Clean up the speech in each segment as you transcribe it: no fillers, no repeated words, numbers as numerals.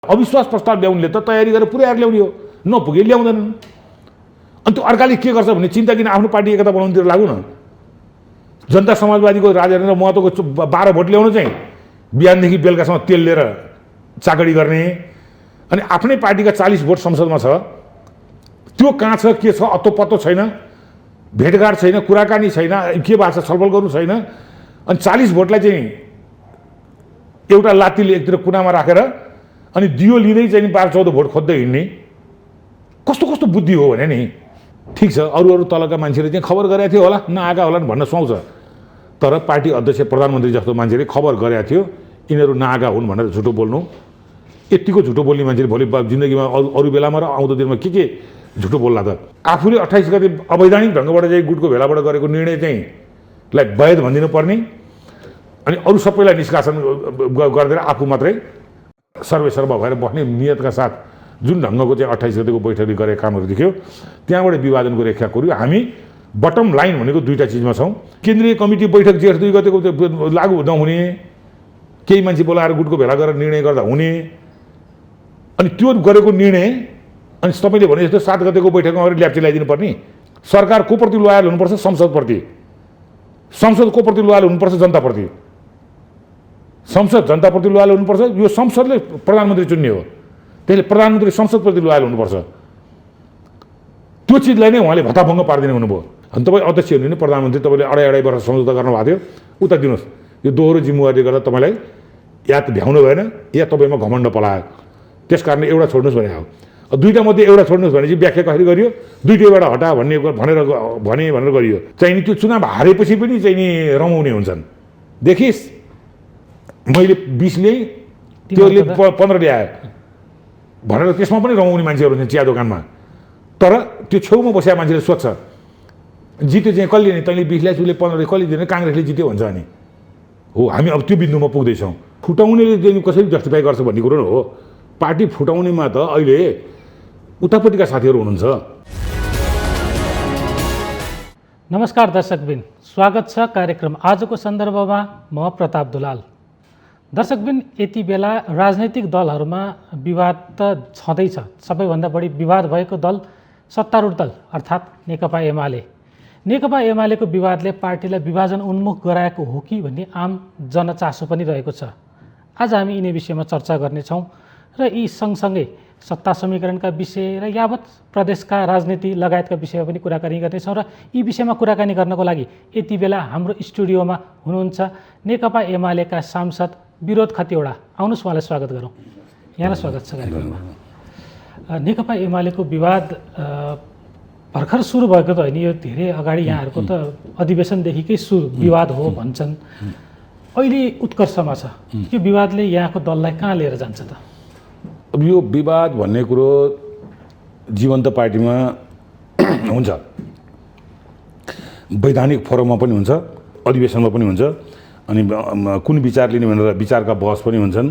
अविश्वास प्रस्ताव ल्याउनेले त तयारी गरेर पुरै ल्याउने हो, नपुगे ल्याउँदैनन्। अनि त्यो अर्काले के गर्छ भने चिन्ता किन आफ्नो पार्टी एकता बनाउनुतिर लागु न। जनता समाजवादीको राजेन्द्र महतोको 12 भोट ल्याउनु चाहिँ बिहानदेखि बेलुकासम्म तेल लिएर चाकडी गर्ने, अनि आफ्नै पार्टीका 40 भोट संसदमा छ, त्यो कहाँ छ के छ अत्तो पत्तो छैन, भेटघाट छैन, कुराकानी छैन, के भएको छ छलफल गर्नु छैन। अनि 40 भोटलाई चाहिँ एउटा लात्तीले एकतिर कुनामा राखेर अनि दियो लिँदै चाहिँ 12-14 भोट खोज्दै हिँड्ने कस्तो कस्तो बुद्धि हो भने नि। ठिक छ, अरू तलका मान्छेले चाहिँ खबर गरेको थियो होला, नआएका होला भन्न सुहाउँछ, तर पार्टी अध्यक्ष प्रधानमन्त्री जस्तो मान्छेले खबर गरेको थियो यिनीहरू नआएका हुन् भनेर झुटो बोल्नु, यतिको झुटो बोल्ने मान्छेले भोलि जिन्दगीमा अरू बेलामा र आउँदो दिनमा के झुटो बोल्ला त। आफूले 28 गते अवैधानिक ढङ्गबाट चाहिँ गुटको भेलाबाट गरेको निर्णय चाहिँ लाई वैध भनिदिनु पर्ने, अनि अरू सबैलाई निष्कासन गरिदिएर आफू मात्रै सर्वेसर्व भएर बस्ने नियतका साथ जुन ढङ्गको चाहिँ 28 गतेको बैठकले गरेका कामहरू देख्यो, त्यहाँबाट विभाजनको रेखा कोर्यो। हामी बटम लाइन भनेको दुईवटा चिजमा छौँ। केन्द्रीय कमिटी बैठक जेठ 2 गतेको लागू नहुने, केही मान्छे बोलाएर गुटको भेला गरेर निर्णय गर्दा हुने, अनि त्यो गरेको निर्णय अनि तपाईँले भने जस्तो 7 गतेको बैठकमा गएर ल्याप्चे ल्याइदिनु पर्ने। सरकार को प्रति लोयल हुनुपर्छ? संसदप्रति। संसद को प्रति लोयल हुनुपर्छ? जनताप्रति। संसद जनताप्रति लोयल हुनुपर्छ। यो संसदले प्रधानमन्त्री चुन्ने हो, त्यसले प्रधानमन्त्री संसदप्रति लोयल हुनुपर्छ। त्यो चिजलाई नै उहाँले भत्ताभङ्ग पारिदिने हुनुभयो। अनि तपाईँ अध्यक्ष हुनु नि प्रधानमन्त्री, तपाईँले अढाई वर्ष सम्झौता गर्नुभएको थियो, उता दिनुहोस्। यो दोहोरो जिम्मेवारीले गर्दा तपाईँलाई या त भ्याउनु भएन या तपाईँमा घमण्ड पलायो, त्यस कारणले एउटा छोड्नुहोस् भने हो। दुईटा मध्ये एउटा छोड्नुहोस् भने चाहिँ व्याख्या कसरी गरियो? दुईटैबाट हटा भनेर गरियो। चाहिँ नि त्यो चुनाव हारेपछि पनि चाहिँ नि रमाउने हुन्छन्। देखिस् मैले 20 ल्याएँ, त्योले 15 ल्यायो भनेर त्यसमा पनि रमाउने मान्छेहरू हुन्छन् चिया दोकानमा। तर त्यो छेउमा बसेका मान्छेले सोध्छ जित्यो चाहिँ कसले नि, तैँले 20 ल्याए उसले 15 कसले दिने, काङ्ग्रेसले जित्यो भन्छ। अनि हो, हामी अब त्यो बिन्दुमा पुग्दैछौँ। फुटाउनेले कसरी जस्टिफाई गर्छ भन्ने कुरो हो। पार्टी फुटाउनेमा त अहिले उतापट्टिका साथीहरू हुनुहुन्छ। नमस्कार दर्शकबिन, स्वागत छ कार्यक्रम आजको सन्दर्भमा। म प्रताप दुलाल। दर्शकबिन, यति बेला राजनैतिक दलहरूमा विवाद त छँदैछ। सबैभन्दा बढी विवाद भएको दल सत्तारूढ दल अर्थात् नेकपा एमाले। नेकपा एमालेको विवादले पार्टीलाई विभाजन उन्मुख गराएको हो कि भन्ने आम जनचासो पनि रहेको छ। आज हामी यिनै विषयमा चर्चा गर्नेछौँ र यी सँगसँगै सत्ता समीकरणका विषय र यावत प्रदेशका राजनीति लगायतका विषयमा पनि कुराकानी गर्नेछौँ। र यी विषयमा कुराकानी गर्नको लागि यति बेला हाम्रो स्टुडियोमा हुनुहुन्छ नेकपा एमालेका सांसद विरोध खतिवडा। आउनुहोस्, उहाँलाई स्वागत गरौँ। यहाँलाई स्वागत छ कार्यक्रममा। नेकपा एमालेको विवाद भर्खर सुरु भएको त होइन, यो धेरै अगाडि यहाँहरूको त अधिवेशनदेखिकै विवाद हो भन्छन्। अहिले उत्कर्षमा छ, यो विवादले यहाँको दललाई कहाँ लिएर जान्छ त? अब यो विवाद भन्ने कुरो जीवन्त पार्टीमा हुन्छ, वैधानिक फोरममा पनि हुन्छ, अधिवेशनमा पनि हुन्छ, अनि कुन विचार लिने भनेर विचारका बहस पनि हुन्छन्।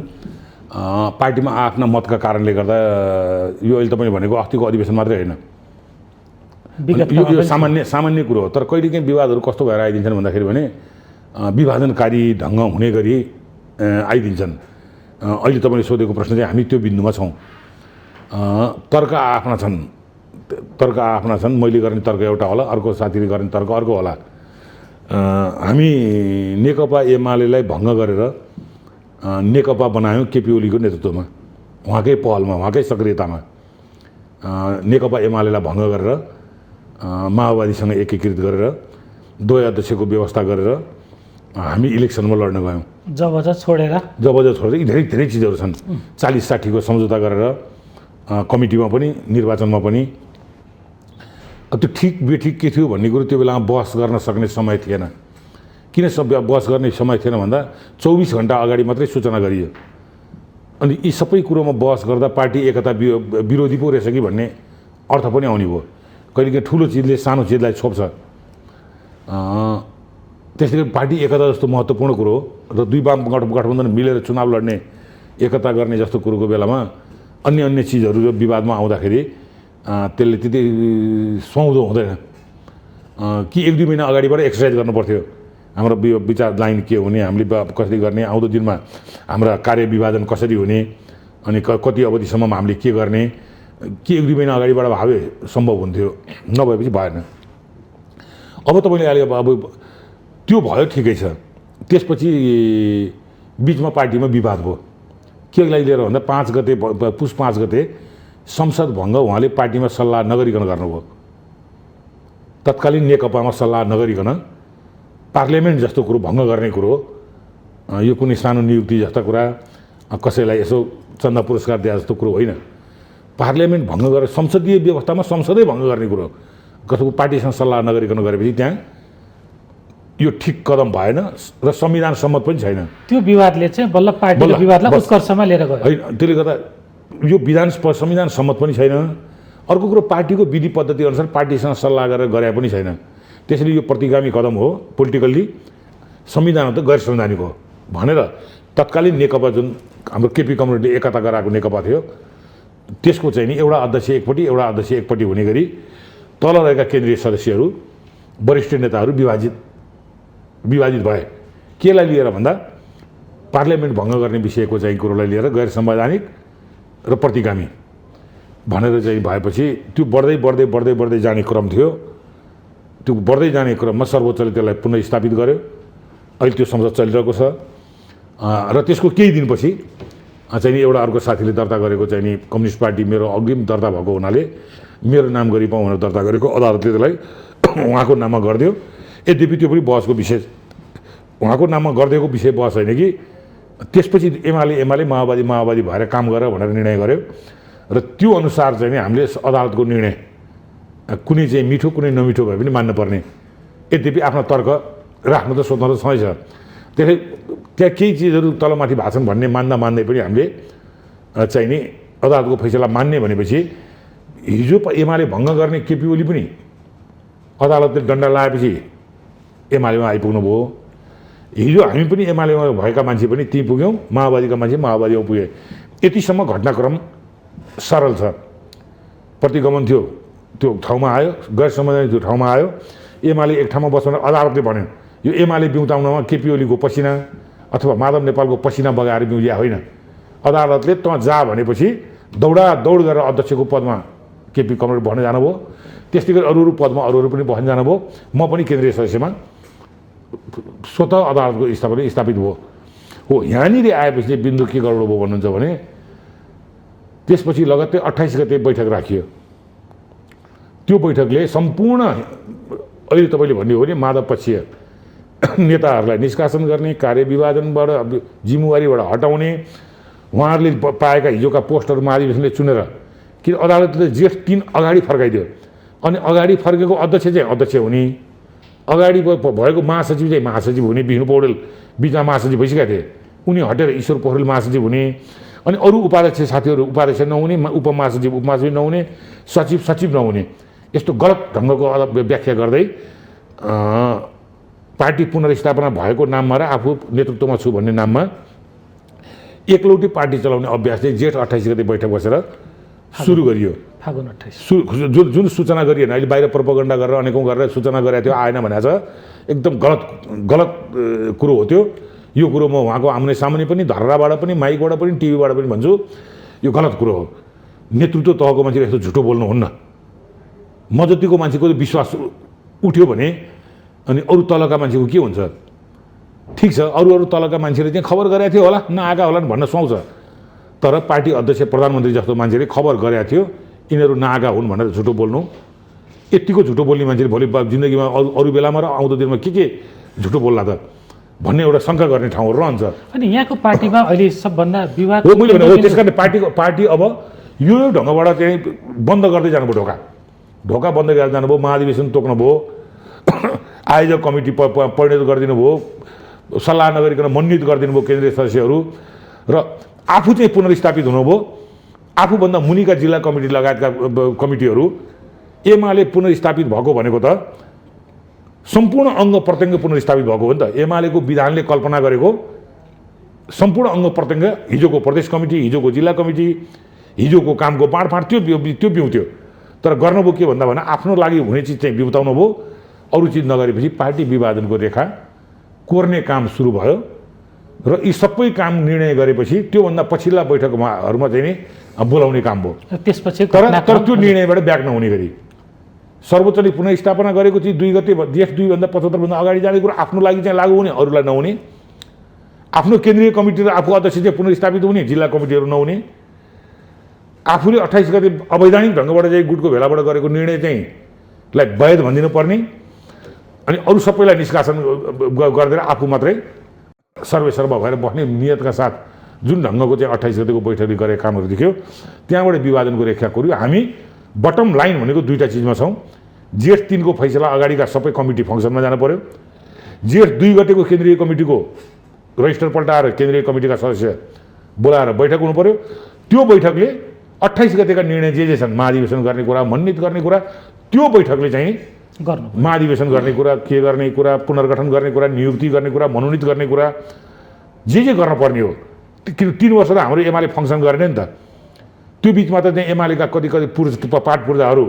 पार्टीमा आफ्ना मतका कारणले गर्दा यो अहिले तपाईँले भनेको अस्तिको अधिवेशन मात्रै होइन, यो सामान्य कुरो हो। तर कहिलेकाहीँ विवादहरू कस्तो भएर आइदिन्छन् भन्दाखेरि भने विभाजनकारी ढङ्ग हुने गरी आइदिन्छन्। अहिले तपाईँले सोधेको प्रश्न चाहिँ हामी त्यो बिन्दुमा छौँ। तर्क आफ्ना छन्, मैले गर्ने तर्क एउटा होला, अर्को साथीले गर्ने तर्क अर्को होला। हामी नेकपा एमालेलाई भङ्ग गरेर नेकपा बनायौँ केपी ओलीको नेतृत्वमा, उहाँकै पहलमा, उहाँकै सक्रियतामा नेकपा एमालेलाई भङ्ग गरेर माओवादीसँग एकीकृत गरेर द्वय अध्यक्षको व्यवस्था गरेर हामी इलेक्सनमा लड्न गयौँ। जबरजस्त छोडेर यी धेरै चिजहरू छन्। 40-60 को सम्झौता गरेर कमिटीमा पनि निर्वाचनमा पनि। त्यो ठिक बेठिक के थियो भन्ने कुरो त्यो बेलामा बहस गर्न सक्ने समय थिएन। किन बहस गर्ने समय थिएन भन्दा 24 घन्टा अगाडि मात्रै सूचना गरियो। अनि यी सबै कुरोमा बहस गर्दा पार्टी एकता विरोधी पो रहेछ कि भन्ने अर्थ पनि आउने भयो। कहिलेकाहीँ ठुलो चिजले सानो चिजलाई छोप्छ। त्यसले पार्टी एकता जस्तो महत्त्वपूर्ण कुरो हो र दुई वाम गठबन्धन मिलेर चुनाव लड्ने, एकता गर्ने जस्तो कुरोको बेलामा अन्य चिजहरू जो विवादमा आउँदाखेरि त्यसले त्यति सुहाउँदो हुँदैन कि 1-2 महिना अगाडिबाट एक्सर्साइज गर्नु पर्थ्यो। हाम्रो विचार लाइन के हुने, हामीले कसरी गर्ने, आउँदो दिनमा हाम्रा कार्य विभाजन कसरी हुने, अनि कति अवधिसम्म हामीले के गर्ने, के 1-2 महिना अगाडिबाट भावे सम्भव हुन्थ्यो, नभएपछि भएन। अब तपाईँले अहिले अब त्यो भयो ठिकै छ। त्यसपछि बिचमा पार्टीमा विवाद भयो। के लागि लिएर भन्दा 5 गते पुस 5 गते संसद भङ्ग उहाँले पार्टीमा सल्लाह नगरिकन गर्नुभयो। तत्कालीन नेकपामा सल्लाह नगरिकन पार्लियामेन्ट जस्तो कुरो भङ्ग गर्ने कुरो, यो कुनै सानो नियुक्ति जस्ता कुरा, कसैलाई यसो चन्दा पुरस्कार दिए जस्तो कुरो होइन। पार्लियामेन्ट भङ्ग गरेर संसदीय व्यवस्थामा संसदै भङ्ग गर्ने कुरो कसैको पार्टीसँग सल्लाह नगरिकन गरेपछि त्यहाँ यो ठिक कदम भएन र संविधान सम्मत पनि छैन। त्यो विवादले चाहिँ बल्ल पार्टीको विवादलाई उत्कर्षमा लिएर गयो। होइन, त्यसले गर्दा यो संविधान सम्मत पनि छैन। अर्को कुरो, पार्टीको विधि पद्धति अनुसार पार्टीसँग सल्लाह गरेर गरे पनि छैन। त्यसैले यो प्रतिगामी कदम हो, पोलिटिकल्ली संविधान त गैर संवैधानिक हो भनेर तत्कालीन नेकपा जुन हाम्रो केपी कम्युनिटीले एकता गराएको नेकपा थियो, त्यसको चाहिँ नि एउटा अध्यक्ष एकपट्टि एउटा अध्यक्ष एकपट्टि हुने गरी तल रहेका केन्द्रीय सदस्यहरू वरिष्ठ नेताहरू विभाजित भए। केलाई लिएर भन्दा पार्लियामेन्ट भङ्ग गर्ने विषयको चाहिँ कुरोलाई लिएर गैर संवैधानिक र प्रतिगामी भनेर चाहिँ भएपछि त्यो बढ्दै बढ्दै बढ्दै बढ्दै जाने क्रम थियो। त्यो बढ्दै जाने क्रममा सर्वोच्चले त्यसलाई पुनर्स्थापित गर्यो। अहिले त्यो संसद चलिरहेको छ र त्यसको केही दिनपछि चाहिँ नि एउटा अर्को साथीले दर्ता गरेको चाहिँ नि कम्युनिस्ट पार्टी मेरो अग्रिम दर्ता भएको हुनाले मेरो नाम गरी पाउँ भनेर दर्ता गरेको अदालतले त्यसलाई उहाँको नाममा गरिदियो। यद्यपि त्यो पनि बहसको विषय, उहाँको नाममा गरिदिएको विषय बहस होइन कि त्यसपछि एमाले माओवादी भएर काम गर भनेर निर्णय गर्यो र त्यो अनुसार चाहिँ नि हामीले अदालतको निर्णय कुनै चाहिँ मिठो कुनै नमिठो भए पनि मान्नुपर्ने। यद्यपि आफ्नो तर्क राख्नु त स्वतन्त्र छँदैछ। त्यसले त्यहाँ केही चिजहरू तलमाथि भएको छन् भन्ने मान्दै पनि हामीले चाहिँ नि अदालतको फैसला मान्ने भनेपछि हिजो एमाले भङ्ग गर्ने केपी ओली पनि अदालतले डन्डा लगाएपछि एमालेमा आइपुग्नु भयो। हिजो हामी पनि एमालेमा भएका मान्छे पनि ती पुग्यौँ, माओवादीका मान्छे माओवादीमा पुगे। यतिसम्म घटनाक्रम सरल छ। प्रतिगमन थियो त्यो ठाउँमा आयो, गैर संवैधानिक त्यो ठाउँमा आयो। एमाले एक ठाउँमा बस्न अदालतले भन्यो यो एमाले बिउताउनमा केपी ओलीको पसिना अथवा माधव नेपालको पसिना बगाएर बिउजिया होइन। अदालतले त जा भनेपछि दौड गरेर अध्यक्षको पदमा केपी कमरेड बस्न जानुभयो। त्यस्तै गरी अरू पदमा अरू पनि बस्न जानुभयो। म पनि केन्द्रीय सदस्यमा स्वतः अदालतको स्थापित भयो। हो, यहाँनिर आएपछि बिन्दु के गडबड भयो भन्नुहुन्छ भने त्यसपछि लगत्तै 28 गते बैठक राखियो। त्यो बैठकले सम्पूर्ण अहिले तपाईँले भन्ने हो भने माधव पक्षीय नेताहरूलाई निष्कासन गर्ने, कार्यविभाजनबाट जिम्मेवारीबाट हटाउने, उहाँहरूले पाएका हिजोका पोस्टहरू महाधिवेशनले चुनेर, किन अदालतले जेठ 3 अगाडि फर्काइदियो। अनि अगाडि फर्केको अध्यक्ष चाहिँ अध्यक्ष हुने, अगाडि भएको महासचिव चाहिँ महासचिव हुने। विष्णु पौडेल बिचमा महासचिव भइसकेका थिए, उनी हटेर ईश्वर पोखरेल महासचिव हुने। अनि अरू उपाध्यक्ष साथीहरू उपाध्यक्ष नहुने, उपमहासचिव नहुने, सचिव नहुने। यस्तो गलत ढङ्गको व्याख्या गर्दै पार्टी पुनर्स्थापना भएको नाममा र आफू नेतृत्वमा छु भन्ने नाममा एकलौटी पार्टी चलाउने अभ्यास चाहिँ जेठ 28 गते बैठक बसेर सुरु गरियो। फागुन 28 जुन सूचना गरिएन, अहिले बाहिर प्रोपोगन्डा गरेर अनेकौँ गरेर सूचना गरेको थियो, आएन भनेको छ। एकदम गलत कुरो हो त्यो। यो कुरो म उहाँको आम्ने सामने पनि, धर्राबाट पनि, माइकबाट पनि, टिभीबाट पनि भन्छु, यो गलत कुरो हो। नेतृत्व तहको मान्छेले यस्तो झुटो बोल्नुहुन्न। म जतिको मान्छेको विश्वास उठ्यो भने अनि अरू तलका मान्छेको के हुन्छ? ठिक छ, अरू तलका मान्छेले चाहिँ खबर गरेको थियो होला, नआएका होला भन्न सुहाउँछ। तर पार्टी अध्यक्ष प्रधानमन्त्री जस्तो मान्छेले खबर गरेको थियो यिनीहरू नआएका हुन् भनेर झुटो बोल्नु, यतिको झुटो बोल्ने मान्छेले भोलि जिन्दगीमा अरू बेलामा र आउँदो दिनमा के झुटो बोल्ला त भन्ने एउटा शङ्का गर्ने ठाउँहरू रहन्छ। अनि यहाँको पार्टीमा अहिले सबभन्दा विवाद हो। मैले भने हो, त्यस कारण पार्टी अब यो ढङ्गबाट चाहिँ बन्द गर्दै जानुभयो। ढोका बन्द गरेर जानुभयो, महाधिवेशन तोक्नुभयो, आयोजक कमिटी परिणत गरिदिनु भयो, सल्लाह नगरिकन मनोनित गरिदिनु भयो केन्द्रीय सदस्यहरू, र आफू चाहिँ पुनर्स्थापित हुनुभयो। आफूभन्दा मुनिका जिल्ला कमिटी लगायतका कमिटीहरू एमाले पुनर्स्थापित भएको भनेको त सम्पूर्ण अङ्ग प्रत्यङ्ग पुनर्स्थापित भएको हो नि त। एमालेको विधानले कल्पना गरेको सम्पूर्ण अङ्ग प्रत्यङ्ग, हिजोको प्रदेश कमिटी, हिजोको जिल्ला कमिटी, हिजोको कामको बाँडफाँड त्यो बिउथ्यो। तर गर्नुभयो के भन्दा भने आफ्नो लागि हुने चिज चाहिँ बिउताउनु भयो, अरू चिज नगरेपछि पार्टी विभाजनको रेखा कोर्ने काम सुरु भयो। र यी सबै काम निर्णय गरेपछि त्योभन्दा पछिल्ला बैठकहरूमा चाहिँ नि बोलाउने काम भयो। त्यसपछि तर त्यो निर्णयबाट ब्याक नहुने गरी सर्वोच्चले पुनर्स्थापना गरेको चाहिँ 2 गते जेठ 2 भन्दा 75 भन्दा अगाडि जाने कुरा आफ्नो लागि चाहिँ लागू हुने, अरूलाई नहुने। आफ्नो केन्द्रीय कमिटी र आफू अध्यक्ष चाहिँ पुनर्स्थापित हुने, जिल्ला कमिटीहरू नहुने। आफूले 28 गते अवैधानिक ढङ्गबाट चाहिँ गुटको भेलाबाट गरेको निर्णय चाहिँ लाई वैध भनिदिनु पर्ने अनि अरू सबैलाई निष्कासन गरिदिएर आफू मात्रै सर्वेसर्वा भएर बस्ने नियतका साथ जुन ढङ्गको चाहिँ 28 गतेको बैठकले गरेका कामहरू देख्यो, त्यहाँबाट विभाजनको रेखा कोर्यो। हामी बटम लाइन भनेको 2टा चिजमा छौँ। जेठ 3 को फैसला अगाडिका सबै कमिटी फङ्सनमा जानु पर्यो। जेठ 2 गतेको केन्द्रीय कमिटीको रजिस्टर पल्टाएर केन्द्रीय कमिटीका सदस्य बोलाएर बैठक हुनु पर्यो। त्यो बैठकले 28 गतेका निर्णय जे छन्, महाधिवेशन गर्ने कुरा, मनोनित गर्ने कुरा, त्यो बैठकले चाहिँ गर्नु, महाधिवेशन गर्ने कुरा, के गर्ने कुरा, पुनर्गठन गर्ने कुरा, नियुक्ति गर्ने कुरा, मनोनित गर्ने कुरा, जे गर्न पर्ने हो। 3 वर्ष त हाम्रो एमाले फङ्सन गरेन नि त। त्यो बिचमा त चाहिँ एमालेका कति पाठ पूर्जाहरू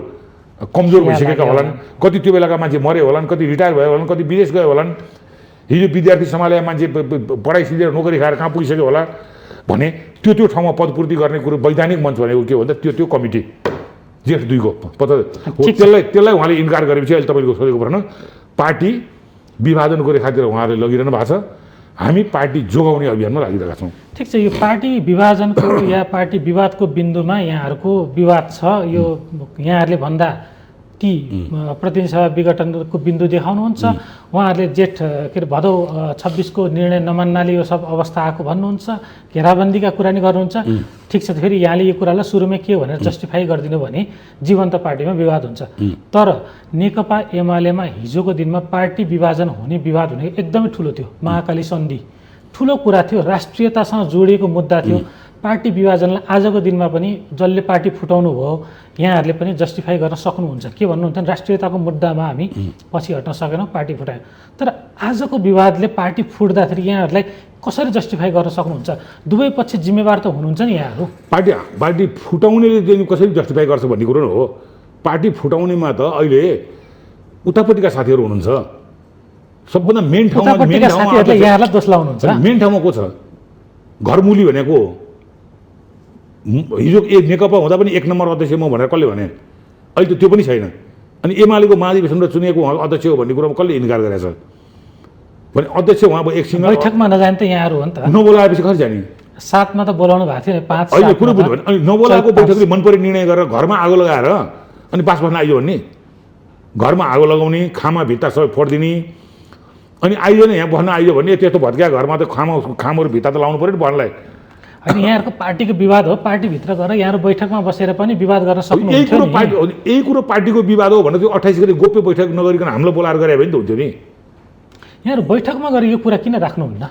कमजोर भइसकेका होलान्, कति त्यो बेलाका मान्छे मरे होलान्, कति रिटायर भयो होलान्, कति विदेश गए होलान्, हिजो विद्यार्थी सम्हालेका मान्छे पढाइ सिधेर नोकरी खाएर कहाँ पुगिसक्यो होला भने त्यो ठाउँमा पदपूर्ति गर्ने कुरो वैधानिक मञ्च भनेको के भन्दा त्यो कमिटी जेठ 2 को त्यसलाई उहाँले इन्कार गरेपछि अहिले तपाईँको सोधेको प्रश्न पार्टी विभाजनको रेखातिर उहाँले लगिरहनु भएको छ। हामी पार्टी जोगाउने अभियानमा लागिरहेका छौँ। ठिक छ, यो पार्टी विभाजनको या पार्टी विवादको बिन्दुमा यहाँहरूको विवाद छ। यो यहाँहरूले भन्दा ती प्रतिनिधि सभा विघटनको बिन्दु देखाउनुहुन्छ, उहाँहरूले जेठ के अरे भदौ 26 को निर्णय नमान्नाले यो सब अवस्था आएको भन्नुहुन्छ, घेराबन्दीका कुरा नि गर्नुहुन्छ। ठिक छ, फेरि यहाँले यो कुरालाई सुरुमै के भनेर जस्टिफाई गरिदिनु भने जीवन्त पार्टीमा विवाद हुन्छ। तर नेकपा एमालेमा हिजोको दिनमा पार्टी विभाजन हुने विवाद हुने एकदमै ठुलो थियो। महाकाली सन्धि ठुलो कुरा थियो, राष्ट्रियतासँग जोडिएको मुद्दा थियो। पार्टी विभाजनलाई आजको दिनमा पनि जसले पार्टी फुटाउनु भयो यहाँहरूले पनि जस्टिफाई गर्न सक्नुहुन्छ। के भन्नुहुन्छ, राष्ट्रियताको मुद्दामा हामी पछि हट्न सकेनौँ, पार्टी फुटायौँ। तर आजको विवादले पार्टी फुट्दाखेरि यहाँहरूलाई कसरी जस्टिफाई गर्न सक्नुहुन्छ? दुवै पक्ष जिम्मेवार त हुनुहुन्छ नि यहाँहरू। पार्टी फुटाउनेले कसरी जस्टिफाई गर्छ भन्ने कुरो हो। पार्टी फुटाउनेमा त अहिले उतापट्टिका साथीहरू हुनुहुन्छ। सबभन्दा मेन ठाउँमा यहाँहरूलाई दोष लाउनुहुन्छ। मेन ठाउँमा को छ? घरमुली भनेको हिजो नेकपा हुँदा पनि 1 नम्बर अध्यक्ष म भनेर कसले भने? अहिले त त्यो पनि छैन। अनि एमालेको महाधिवेशनमा चुनिएको उहाँ अध्यक्ष हो भन्ने कुरामा कसले इन्कार गरेछ भने अध्यक्ष उहाँ अब एकछिन बैठकमा नजाने त यहाँहरू हो नि त। नबोलाएपछि कसरी जाने? साथमा त बोलाउनु भएको थियो नि, 5 अहिले कुरो बुझ्नु भने अनि नबोलाएको बैठकले मन परे निर्णय गरेर घरमा आगो लगाएर अनि पास बस्न आइयो भन्ने, घरमा आगो लगाउने, खामा भित्ता सबै फोडिदिने, अनि आइयो नि यहाँ बस्न आइयो भने त्यस्तो भत्किया घरमा त खामहरू भित्ता त लाउनु पऱ्यो नि भन्नलाई। अनि यहाँहरूको पार्टीको विवाद हो, पार्टीभित्र गएर यहाँहरू बैठकमा बसेर पनि विवाद गर्न सक्नुहुन्छ। यही कुरो पार्टीको विवाद हो भने त्यो 28 गते गोप्य बैठक नगरिकन हामीलाई बोलाएर गरे भने त हुन्थ्यो नि। यहाँहरू बैठकमा गएर यो कुरा किन राख्नुहुन्न?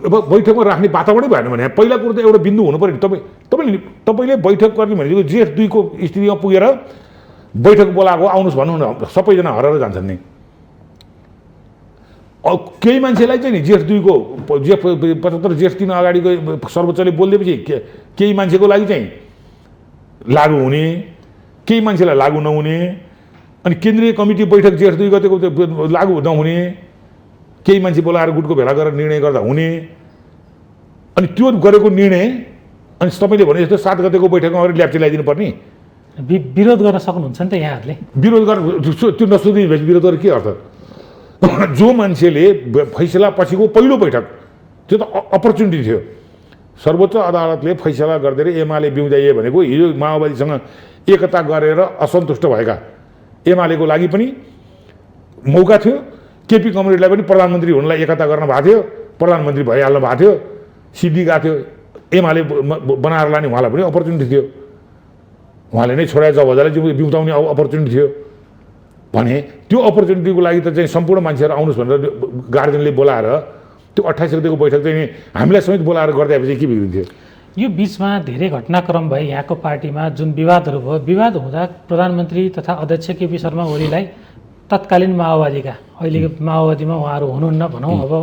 अब बैठकमा राख्ने वातावरणै भएन भने पहिला कुरो त एउटा बिन्दु हुनु पऱ्यो। तपाईँले बैठक गर्ने भनेको जेठ 2 को स्थितिमा पुगेर बैठक बोलाएको आउनुहोस् भन्नु न, सबैजना हराएर जान्छन् नि। केही मान्छेलाई चाहिँ नि जेठ 2 को 75 जेठ 3 अगाडिको सर्वोच्चले बोलिदिएपछि केही मान्छेको लागि चाहिँ लागु हुने, केही मान्छेलाई लागु नहुने, अनि केन्द्रीय कमिटी बैठक जेठ 2 गतेको लागु नहुने, केही मान्छे बोलाएर गुटको भेला गरेर निर्णय गर्दा हुने, अनि त्यो गरेको निर्णय अनि तपाईँले भने जस्तो 7 गतेको बैठकमा गएर ल्याप्चे ल्याइदिनु पर्ने। विरोध गर्न सक्नुहुन्छ नि त यहाँहरूले। विरोध गर्न त्यो नसोधिएपछि विरोध गरेर के अर्थ? जो मान्छेले फैसला पछिको पहिलो बैठक त्यो त अपर्च्युनिटी थियो। सर्वोच्च अदालतले फैसला गरिदिएर एमाले बिउजाइए भनेको हिजो माओवादीसँग एकता गरेर असन्तुष्ट भएका एमालेको लागि पनि मौका थियो। केपी कमरेडलाई पनि प्रधानमन्त्री हुनलाई एकता गर्न भएको थियो, प्रधानमन्त्री भइहाल्नु भएको थियो, सिद्धि गएको थियो। एमाले बनाएर लाने उहाँलाई पनि अपर्च्युनिटी थियो। उहाँले नै छोरा जबजालाई बिउताउने अपर्च्युनिटी थियो भने त्यो अपर्च्युनिटीको लागि त चाहिँ सम्पूर्ण मान्छेहरू आउनुहोस् भनेर गार्जियनले बोलाएर त्यो 28 गतेको बैठक चाहिँ हामीलाई समेत बोलाएर गरिदिएपछि के बिग्रिन्थ्यो? यो बिचमा धेरै घटनाक्रम भए यहाँको पार्टीमा जुन विवादहरू भयो, विवाद हुँदा प्रधानमन्त्री तथा अध्यक्ष केपी शर्मा ओलीलाई तत्कालीन माओवादीका अहिलेको माओवादीमा उहाँहरू हुनुहुन्न भनौँ, अब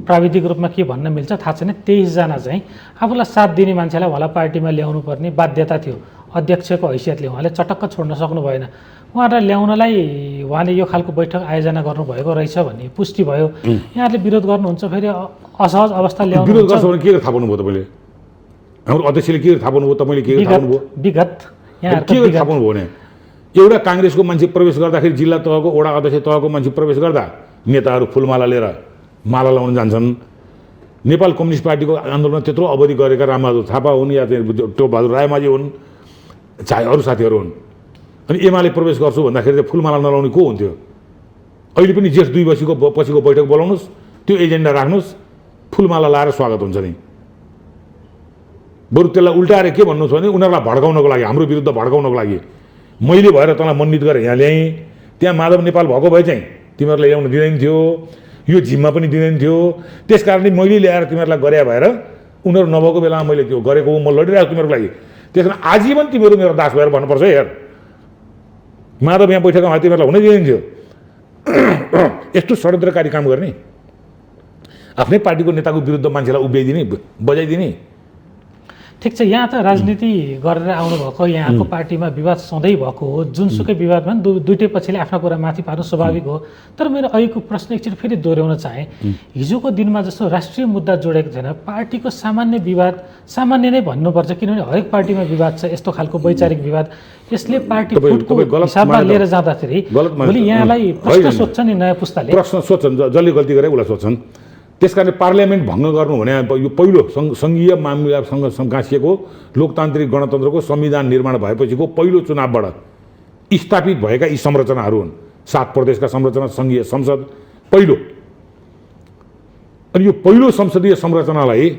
प्राविधिक रूपमा के भन्न मिल्छ थाहा छैन, 23 जना चाहिँ आफूलाई साथ दिने मान्छेलाई उहाँलाई पार्टीमा ल्याउनु पर्ने बाध्यता थियो। अध्यक्षको हैसियतले उहाँले चटक्क छोड्न सक्नु भएन। उहाँहरूलाई ल्याउनलाई उहाँले यो खालको बैठक आयोजना गर्नुभएको रहेछ भन्ने पुष्टि भयो। यहाँहरूले विरोध गर्नुहुन्छ, फेरि असहज अवस्था ल्याउनु विरोध गर्छ भने के थाहा पाउनुभयो तपाईँले? हाम्रो अध्यक्षले के थाहा पाउनुभयो? तपाईँले के थाहा पाउनुभयो? विगत के थाहा पाउनुभयो भने एउटा काङ्ग्रेसको मान्छे प्रवेश गर्दाखेरि जिल्ला तहको वडा अध्यक्ष तहको मान्छे प्रवेश गर्दा नेताहरू फुलमाला लिएर माला लाउन जान्छन्। नेपाल कम्युनिस्ट पार्टीको आन्दोलनमा त्यत्रो अवधि गरेका रामबहादुर थापा हुन् या टोपबहादुर रायमाझी हुन्, चाहे अरू साथीहरू हुन्, अनि एमाले प्रवेश गर्छु भन्दाखेरि चाहिँ फुलमाला नलाउने को हुन्थ्यो? अहिले पनि जेठ 2 पछिको बैठक बोलाउनुहोस्, त्यो एजेन्डा राख्नुहोस्, फुलमाला लाएर स्वागत हुन्छ नि। बरु त्यसलाई उल्टाएर के भन्नुहोस् भने उनीहरूलाई भड्काउनको लागि, हाम्रो विरुद्ध भड्काउनको लागि मैले भएर तँलाई मन्डित गरेर यहाँ ल्याएँ, त्यहाँ माधव नेपाल भएको भए चाहिँ तिमीहरूलाई ल्याउन दिँदैन थियो, यो जिम्मा पनि दिँदैन थियो। त्यस कारणले मैले ल्याएर तिमीहरूलाई गरे भएर उनीहरू नभएको बेलामा मैले त्यो गरेको म लडिरहेको तिमीहरूको लागि। त्यस कारण आजीवन तिमीहरू मेरो दास भएर भन्नुपर्छ है यार, माधव यहाँ बैठकमा तिमीहरूलाई हुनै दिँदैन थियो। यस्तो षड्यन्त्रकारी काम गर्ने, आफ्नै पार्टीको नेताको विरुद्ध मान्छेलाई उभ्याइदिने, बजाइदिने। ठिक छ, यहाँ त राजनीति गरेर आउनुभएको, यहाँको पार्टीमा विवाद सधैँ भएको हो, जुनसुकै विवादमा दुइटै पक्षले आफ्ना कुरा माथि पार्नु स्वाभाविक हो। तर मेरो अहिलेको प्रश्न एकचोटि फेरि दोहोऱ्याउन चाहेँ, हिजोको दिनमा जस्तो राष्ट्रिय मुद्दा जोडेको छैन, पार्टीको सामान्य विवाद, सामान्य नै भन्नुपर्छ किनभने हरेक पार्टीमा विवाद छ, यस्तो खालको वैचारिक विवाद, यसले पार्टी फुटको हिसाबमा लिएर जाँदाखेरि भोलि यहाँलाई प्रश्न सोध्छ नि नयाँ पुस्ताले, प्रश्न सोध्छन्, जसले गल्ती गरे उसलाई सोध्छन्। त्यस कारण पार्लियामेन्ट भङ्ग गर्नु भने यो पहिलो सङ्घीय मामिलासँग गाँसिएको लोकतान्त्रिक गणतन्त्रको संविधान निर्माण भएपछिको पहिलो चुनावबाट स्थापित भएका यी संरचनाहरू हुन्। 7 प्रदेशका संरचना, सङ्घीय संसद पहिलो। अनि यो पहिलो संसदीय संरचनालाई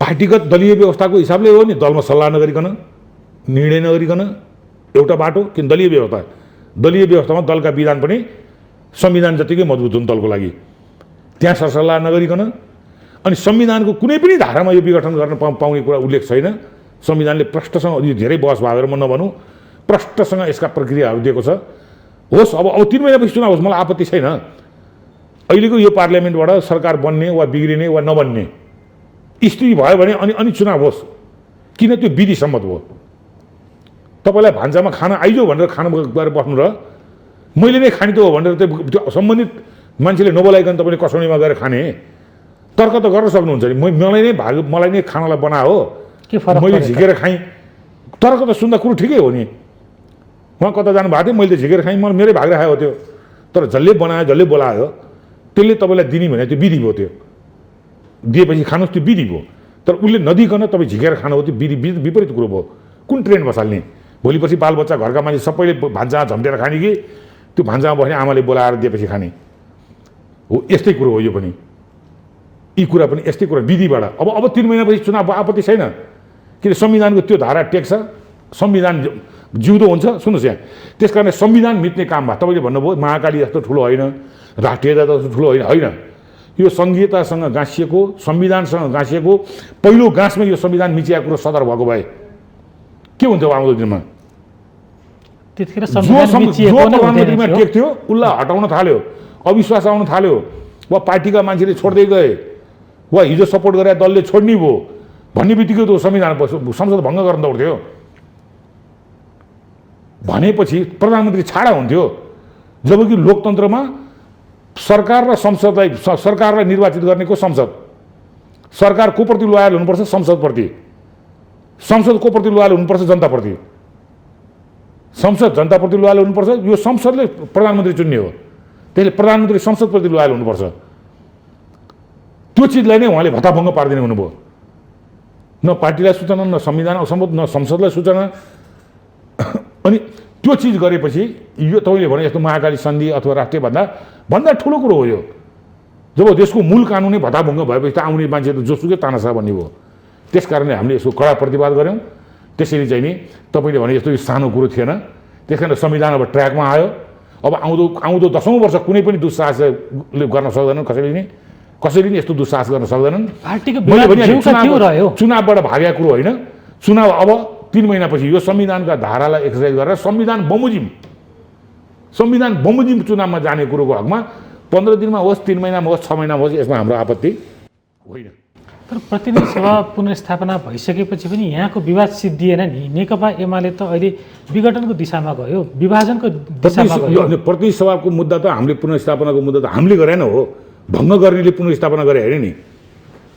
पार्टीगत दलीय व्यवस्थाको हिसाबले हो नि, दलमा सल्लाह नगरिकन, निर्णय नगरिकन एउटा बाटो, किन दलीय व्यवस्था, दलीय व्यवस्थामा दलका विधान पनि संविधान जतिकै मजबुत हुन् दलको लागि, त्यहाँ सरसल्लाह नगरिकन। अनि संविधानको कुनै पनि धारामा यो विघटन गर्न पाउने कुरा उल्लेख छैन। संविधानले प्रष्टसँग, यो धेरै बहस भागेर म नभनौँ, प्रष्टसँग यसका प्रक्रियाहरू दिएको छ। होस्, अब 3 महिनापछि चुनाव होस्, मलाई आपत्ति छैन। अहिलेको यो पार्लियामेन्टबाट सरकार बन्ने वा बिग्रिने वा नबन्ने स्थिति भयो भने अनि चुनाव होस्, किन त्यो विधि सम्मत हो। तपाईँलाई भान्सामा खाना आइजो भनेर खाना गएर बस्नु र मैले नै खाने त हो भनेर त्यो सम्बन्धित मान्छेले नबोलाइकन तपाईँले कसौनीमा गएर खाने तर्क त गर्न सक्नुहुन्छ नि। मलाई नै खानालाई बना हो, मैले झिकेर खाएँ, तर्क त सुन्दा कुरो ठिकै हो नि। उहाँ कता जानुभएको थियो, मैले त झिकेर खाएँ, मलाई मेरै भाग राखेको थियो। तर जसले बनायो, जसले बोलायो, त्यसले तपाईँलाई दिने भने त्यो विधि भयो। त्यो दिएपछि खानुहोस्, त्यो विधि भयो। तर उसले नदिकन तपाईँ झिकेर खानु हो, त्यो विधि विपरीत कुरो भयो। कुन ट्रेन्ड बसाल्ने? भोलिपछि बालबच्चा घरका मान्छे सबैले भान्सामा झम्टेर खाने कि त्यो भान्सामा बस्ने आमाले बोलाएर दिएपछि खाने हो? यस्तै कुरो हो यो पनि। यी कुरा पनि यस्तै कुरा विधिबाट। अब 3 महिनापछि चुनाव आपत्ति छैन, किन संविधानको त्यो धारा टेक्छ, संविधान जिउँदो हुन्छ। सुन्नुहोस् यहाँ, त्यस कारण संविधान मिच्ने काममा तपाईँले भन्नुभयो महाकाली जस्तो ठुलो होइन, राष्ट्रियता जस्तो ठुलो होइन। यो सङ्घीयतासँग गाँसिएको, संविधानसँग गाँसिएको पहिलो गाँसमा यो संविधान मिचिएको कुरो सदर भएको भए के हुन्थ्यो आउँदो दिनमा? त्यतिखेर प्रधानमन्त्रीमा टेक्थ्यो उसलाई हटाउन थाल्यो, अविश्वास आउन थाल्यो, वा पार्टीका मान्छेले छोड्दै गए, वा हिजो सपोर्ट गरेर दलले छोड्ने भयो भन्ने बित्तिकै त्यो संविधान संसद भङ्ग गर्न दौड्थ्यो। भनेपछि प्रधानमन्त्री छाडा हुन्थ्यो। जबकि लोकतन्त्रमा सरकार र संसदलाई, सरकारलाई निर्वाचित गर्ने को संसद, सरकार को प्रति लोयल हुनुपर्छ? संसदप्रति। संसद को प्रति लोयल हुनुपर्छ? जनताप्रति। संसद जनताप्रति लोयल हुनुपर्छ, यो संसदले प्रधानमन्त्री चुन्ने हो, त्यसले प्रधानमन्त्री संसदप्रति लोयल हुनुपर्छ। त्यो चिजलाई नै उहाँले भत्ताभङ्ग पारिदिने हुनुभयो। न पार्टीलाई सूचना, न संविधान सम्बन्ध, न संसदलाई सूचना। अनि त्यो चिज गरेपछि यो तपाईँले भने जस्तो महाकाली सन्धि अथवा राष्ट्रिय भन्दा ठुलो कुरो हो यो। जब देशको मूल कानुनै भत्ताभङ्ग भएपछि त आउने मान्छे त जोसुकै तानासा भन्ने भयो। त्यस कारणले हामीले यसको कडा प्रतिवाद गऱ्यौँ। त्यसरी चाहिँ नि तपाईँले भने जस्तो यो सानो कुरो थिएन। त्यस कारण संविधान अब ट्र्याकमा आयो। अब आउँदो 10औं वर्ष कुनै पनि दुस्साहसले गर्न सक्दैनन्, कसैले नि यस्तो दुस्साहस गर्न सक्दैनन्। चुनावबाट भागेको कुरो होइन। चुनाव अब 3 महिनापछि यो संविधानका धारालाई एक्सर्साइज गरेर संविधान बमोजिम चुनावमा जाने कुरोको हकमा 15 दिनमा होस्, 3 महिनामा होस्, 6 महिनामा होस्, यसमा हाम्रो आपत्ति होइन। तर प्रतिनिधि सभा पुनर्स्थापना भइसकेपछि पनि यहाँको विवाद सिद्धिएन नि। नेकपा एमाले त अहिले विघटनको दिशामा गयो, विभाजनको दिशामा गयो। प्रतिनिधि सभाको मुद्दा त हामीले पुनर्स्थापनाको मुद्दा त हामीले गरेन हो, भङ्ग गर्नेले पुनर्स्थापना गरे होइन नि।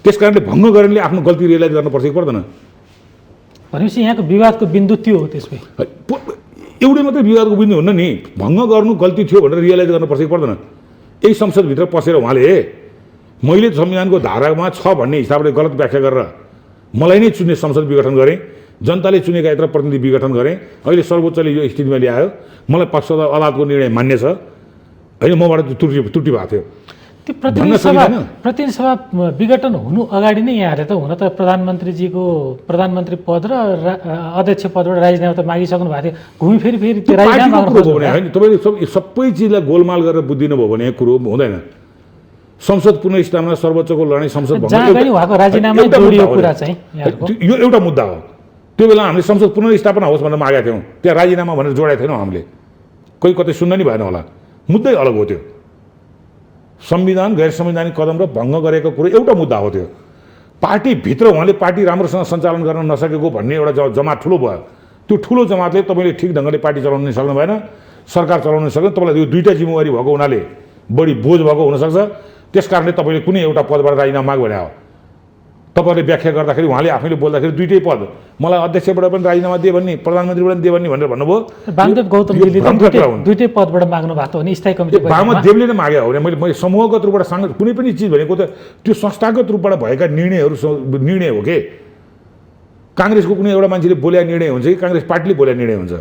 त्यस कारणले भङ्ग गर्नेले आफ्नो गल्ती रियलाइज गर्नुपर्छ कि पर्दैन? भनेपछि यहाँको विवादको बिन्दु त्यो हो। त्यसमै एउटै मात्रै विवादको बिन्दु हुन्न नि, भङ्ग गर्नु गल्ती थियो भनेर रियलाइज गर्नुपर्छ कि पर्दैन? यही संसदभित्र पसेर उहाँले मैले संविधानको धारामा छ भन्ने हिसाबले गलत व्याख्या गरेर मलाई नै चुन्ने संसद विघटन गरेँ, जनताले चुनेका यत्र प्रतिनिधि विघटन गरेँ, अहिले सर्वोच्चले यो स्थितिमा ल्यायो, मलाई पक्ष अदालतको निर्णय मान्य छ होइन, मबाट त्यो त्रुटि भएको थियो। त्यो प्रतिनिधि सभा विघटन हुनु अगाडि नै यहाँहरूले त हुन त प्रधानमन्त्री पद र अध्यक्ष पदबाट राजीनामा त मागिसक्नु भएको थियो। घुमिफेरि फेरि त्यो राजीनामा होइन, तपाईँले सबै चिजलाई गोलमाल गरेर बुझ्दिनु भयो भने कुरो हुँदैन। संसद पुनर्स्थापना सर्वोच्चको लडाइँ संसद यो एउटा मुद्दा हो। त्यो बेला हामीले संसद पुनर्स्थापना होस् भनेर मागेका थियौँ, त्यहाँ राजीनामा भनेर जोडेका थिएनौँ हामीले, कोही कतै सुन्न नि भएन होला, मुद्दै अलग हो त्यो। संविधान गैर संवैधानिक कदम र भङ्ग गरेको कुरो एउटा मुद्दा हो त्यो। पार्टीभित्र उहाँले पार्टी राम्रोसँग सञ्चालन गर्न नसकेको भन्ने एउटा जमात ठुलो भयो। त्यो ठुलो जमातले तपाईँले ठिक ढङ्गले पार्टी चलाउन सक्नु भएन, सरकार चलाउन सक्नु, तपाईँलाई यो दुईवटा जिम्मेवारी भएको हुनाले बढी बोझ भएको हुनसक्छ। त्यस कारणले तपाईँले कुनै एउटा पदबाट राजीनामा माग भने हो। तपाईँले व्याख्या गर्दाखेरि उहाँले आफैले बोल्दाखेरि दुईटै पद, मलाई अध्यक्षबाट पनि राजीनामा दिए भन्ने, प्रधानमन्त्रीबाट पनि दिए भन्ने भनेर भन्नुभयो। वामदेव गौतमले दुईटै पदबाट माग्नु भएको हो नि स्थायी कमिटी। वामदेवले नै मागे हो भने मैले समूहगत रूपबाट कुनै पनि चिज भनेको त त्यो संस्थागत रूपबाट भएका निर्णय हो के? काङ्ग्रेसको कुनै एउटा मान्छेले बोलेको निर्णय हुन्छ कि काङ्ग्रेस पार्टीले बोलेको निर्णय हुन्छ?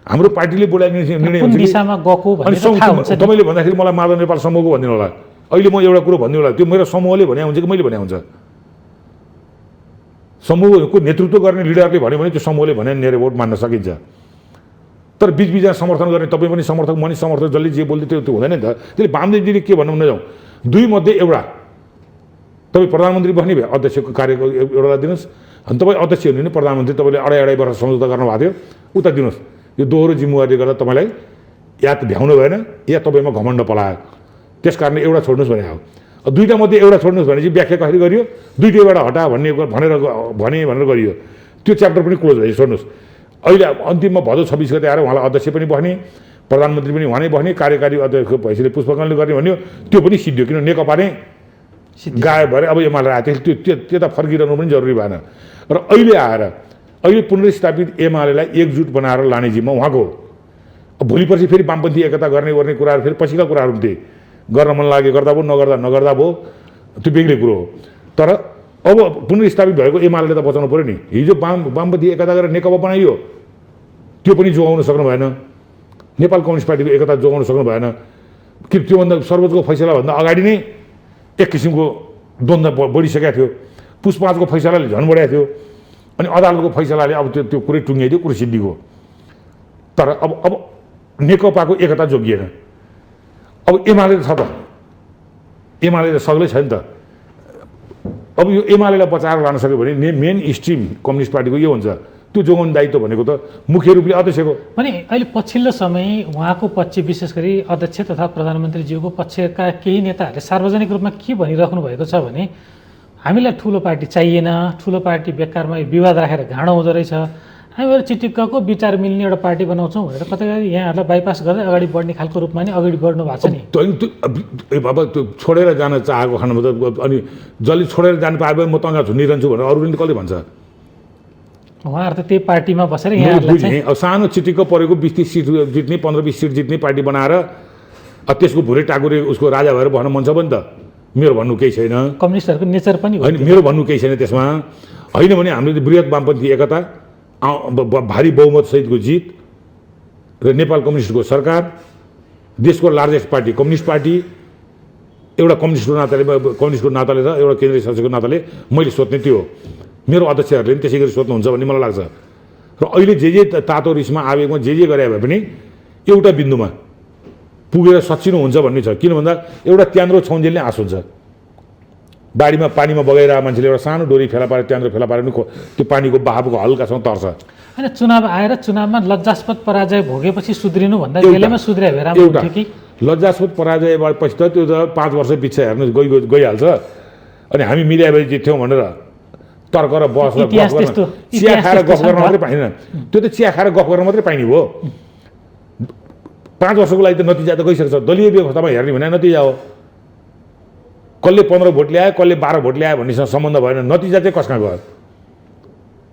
हाम्रो पार्टीले बोलेको निर्णय हुन्छ कि? अनि तपाईँले भन्दाखेरि मलाई माधव नेपाल समूहको भनिदिनु होला। अहिले म एउटा कुरो भनिदिनु होला, त्यो मेरो समूहले भने हुन्छ कि मैले भने हुन्छ? समूहको नेतृत्व गर्ने लिडरले भन्यो भने त्यो समूहले भने मेरो भोट मान्न सकिन्छ। तर बिचबिचमा समर्थन गर्ने तपाईँ पनि समर्थक, म पनि समर्थक, जसले जे बोल्दै त्यो हुँदैन नि त। त्यसले वामदेवजीले के भन्नु नजाउँ, दुई मध्ये एउटा तपाईँ प्रधानमन्त्री बस्ने भए अध्यक्षको कार्यको एउटा दिनुहोस्, अनि तपाईँ अध्यक्ष हुनु भने प्रधानमन्त्री तपाईँले अढाई वर्ष सम्झौता गर्नुभएको थियो, उता दिनुहोस्। यो दोहोरो जिम्मेवारीले गर्दा तपाईँलाई या त भ्याउनु भएन या तपाईँमा घमण्ड पलायो, त्यस कारणले एउटा छोड्नुहोस् भने हो। दुईवटा मध्ये एउटा छोड्नुहोस् भने चाहिँ व्याख्या कसरी गरियो? दुईटैबाट हटा भनेर गरियो, त्यो च्याप्टर पनि क्लोज भयो, छोड्नुहोस्। अहिले अन्तिममा भदौ 26 गते आएर उहाँलाई अध्यक्ष पनि बस्ने, प्रधानमन्त्री पनि उहाँ नै बस्ने, कार्यकारी अध्यक्ष भैँसीले पुष्पकमलले गर्ने भन्यो, त्यो पनि सिद्धियो। किन नेकपा नै गायब भएर अब एमाले आएको थियो, त्यता फर्किरहनु पनि जरुरी भएन। र अहिले पुनर्स्थापित एमालेलाई एकजुट बनाएर लाने जिम्मा उहाँको हो। भोलि पर्सि फेरि वामपन्थी एकता गर्ने कुराहरू फेरि पछिका कुराहरू थिए, गर्न मन लाग्यो गर्दा भयो, नगर्दा भयो, त्यो बेग्लै कुरो हो। तर अब पुनर्स्थापित भएको एमाले त बचाउनु पऱ्यो नि। हिजो वामपन्थी एकता गरेर नेकपा बनाइयो, त्यो पनि जोगाउन सक्नु भएन। नेपाल कम्युनिस्ट पार्टीको एकता जोगाउन सक्नु भएन कि त्योभन्दा सर्वोच्चको फैसलाभन्दा अगाडि नै एक किसिमको द्वन्द्व बढिसकेको थियो। पुष्पाँचको फैसलाले झन् बढाएको थियो, अनि अदालतको फैसलाले अब त्यो कुरै टुङ्ग्याइदियो, कुरो सिद्धिको। तर अब नेकपाको एकता जोगिएन। अब एमाले छ त, एमाले त सग्लै छ नि त। अब यो एमालेलाई बचाएर लान सक्यो भने मेन स्ट्रिम कम्युनिस्ट पार्टीको यो हुन्छ, त्यो जोगाउने दायित्व भनेको त मुख्य रूपले अध्यक्षको। भने अहिले पछिल्लो समय उहाँको पक्ष, विशेष गरी अध्यक्ष तथा प्रधानमन्त्रीज्यूको पक्षका केही नेताहरूले सार्वजनिक रूपमा के भनिराख्नु भएको छ भने हामीलाई ठुलो पार्टी चाहिएन, ठुलो पार्टी बेकारमा विवाद राखेर घाँडो हुँदो रहेछ, हामीहरू चिटिक्कको विचार मिल्ने एउटा पार्टी बनाउँछौँ भनेर कतै यहाँहरूलाई बाइपास गर्दै अगाडि बढ्ने खालको रूपमा नै अगाडि बढ्नु भएको छ नि। अब त्यो छोडेर जान चाहेको खानु मतलब, अनि जसले छोडेर जानु पाए भने म तँगा झुन्डिरहन्छु भनेर अरूले कसले भन्छ? उहाँहरू त त्यही पार्टीमा बसेर यहाँहरूलाई अब सानो चिटिक्क परेको 20-30 सिट जित्ने, 15-20 सिट जित्ने पार्टी बनाएर त्यसको भुरे टाकुरे उसको राजा भएर भन्न मन छ पनि त। मेरो भन्नु केही छैन, कम्युनिस्टहरूको नेचर पनि होइन, मेरो भन्नु केही छैन त्यसमा। होइन भने हामीले बृहत वामपन्थी एकता, भारी बहुमत सहितको जित र नेपाल कम्युनिस्टको सरकार, देशको लार्जेस्ट पार्टी कम्युनिस्ट पार्टी, एउटा कम्युनिस्टको नाताले र एउटा केन्द्रीय शासकको नाताले मैले सोध्ने त्यो हो। मेरो अध्यक्षहरूले पनि त्यसै गरी सोध्नुहुन्छ भन्ने मलाई लाग्छ। र अहिले जे तातो रिसमा आवेगमा जे गरे भए पनि एउटा बिन्दुमा पुगेर सच्चिनु हुन्छ भन्ने छ। किन भन्दा एउटा त्यान्द्रो छौन्जेलले आँस हुन्छ। बाढीमा पानीमा बगाइरहेको मान्छेले एउटा सानो डोरी फेला पारेर त्यान्द्रो फेला पारेर त्यो पानीको बहावको हल्कासँग तर्छ। होइन, चुनाव आएर चुनावमा लज्जास्पद पराजय भोगेपछि सुध्रिनु भन्दा बेलैमा सुध्रियो भए राम्रो हुन्थ्यो कि? लज्जास्पद पराजयबाट पछि त त्यो त 5 वर्ष पछि हेर्नु गइहाल्छ। अनि हामी मिलाएपछि जित्थ्यौँ भनेर तर्क र बहस र इतिहास गफ गर्न त्यस्तो- चिया इतिहास खाएर त्यस्तो गफ छ गर्न नि त। मात्रै पाइँदैन त्यो त चिया खाएर गफ गर्न मात्रै पाइने हो 5 वर्षको लागि त नतिजा त गइसकेको छ दलीय व्यवस्थामा हेर्ने भने नतिजा हो कसले 15 भोट ल्यायो कसले 12 भोट ल्यायो भन्नेसँग सम्बन्ध भएन नतिजा चाहिँ कसका गयो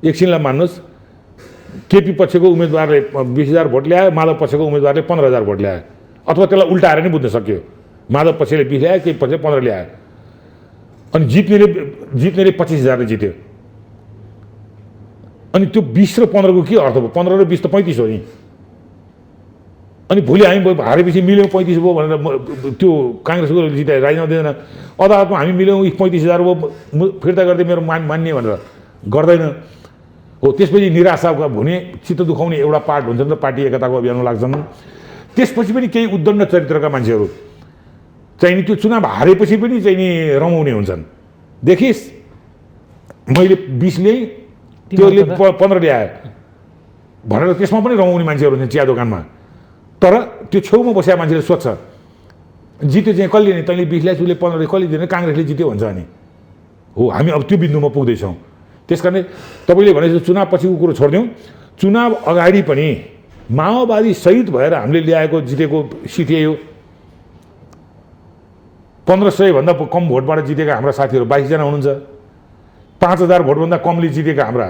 एकछिनलाई मान्नुहोस् केपी पक्षको उम्मेदवारले 20,000 भोट ल्यायो माधव पक्षको उम्मेदवारले 15,000 भोट ल्यायो अथवा त्यसलाई उल्टाएर नै बुझ्न सक्यो माधव पक्षले 20 ल्यायो केपी पक्षले 15 ल्यायो अनि जित्नेले 25,000 जित्यो अनि त्यो 20 र 15 को के अर्थ भयो 15 र 20 त 35 हो नि अनि भोलि हामी हारेपछि मिल्यौँ 35 भयो भनेर त्यो काङ्ग्रेसको जिताए राजीनामा दिँदैन अदालतमा हामी मिल्यौँ 35,000 भयो फिर्ता गर्दै मेरो मान्ने भनेर गर्दैन हो त्यसपछि निराशा हुने चित्त दुखाउने एउटा पार्ट हुन्छ नि त पार्टी एकताको अभियानमा लाग्छन् त्यसपछि पनि केही उद्दण्ड चरित्रका मान्छेहरू चाहिँ नि त्यो चुनाव हारेपछि पनि चाहिँ नि रमाउने हुन्छन् देखिस् मैले 20 ल्याएँ त्योले 15 ल्यायो भनेर त्यसमा पनि रमाउने मान्छेहरू हुन्छन् चिया दोकानमा तर त्यो छेउमा बसेका मान्छेले सोध्छ जित्यो चाहिँ कसले नि तैँले 20 ल्याएछ उसले 15 कसले दिने काङ्ग्रेसले जित्यो भन्छ अनि हो हामी अब त्यो बिन्दुमा पुग्दैछौँ त्यस कारण तपाईँले भने जस्तो चुनाव पछिको कुरो छोडिदिउँ चुनाव अगाडि पनि माओवादी सहित भएर हामीले ल्याएको जितेको सिट यही हो 1500 भन्दा कम भोटबाट जितेका हाम्रा साथीहरू 22 जना हुनुहुन्छ 5,000 भोटभन्दा कमले जितेका हाम्रा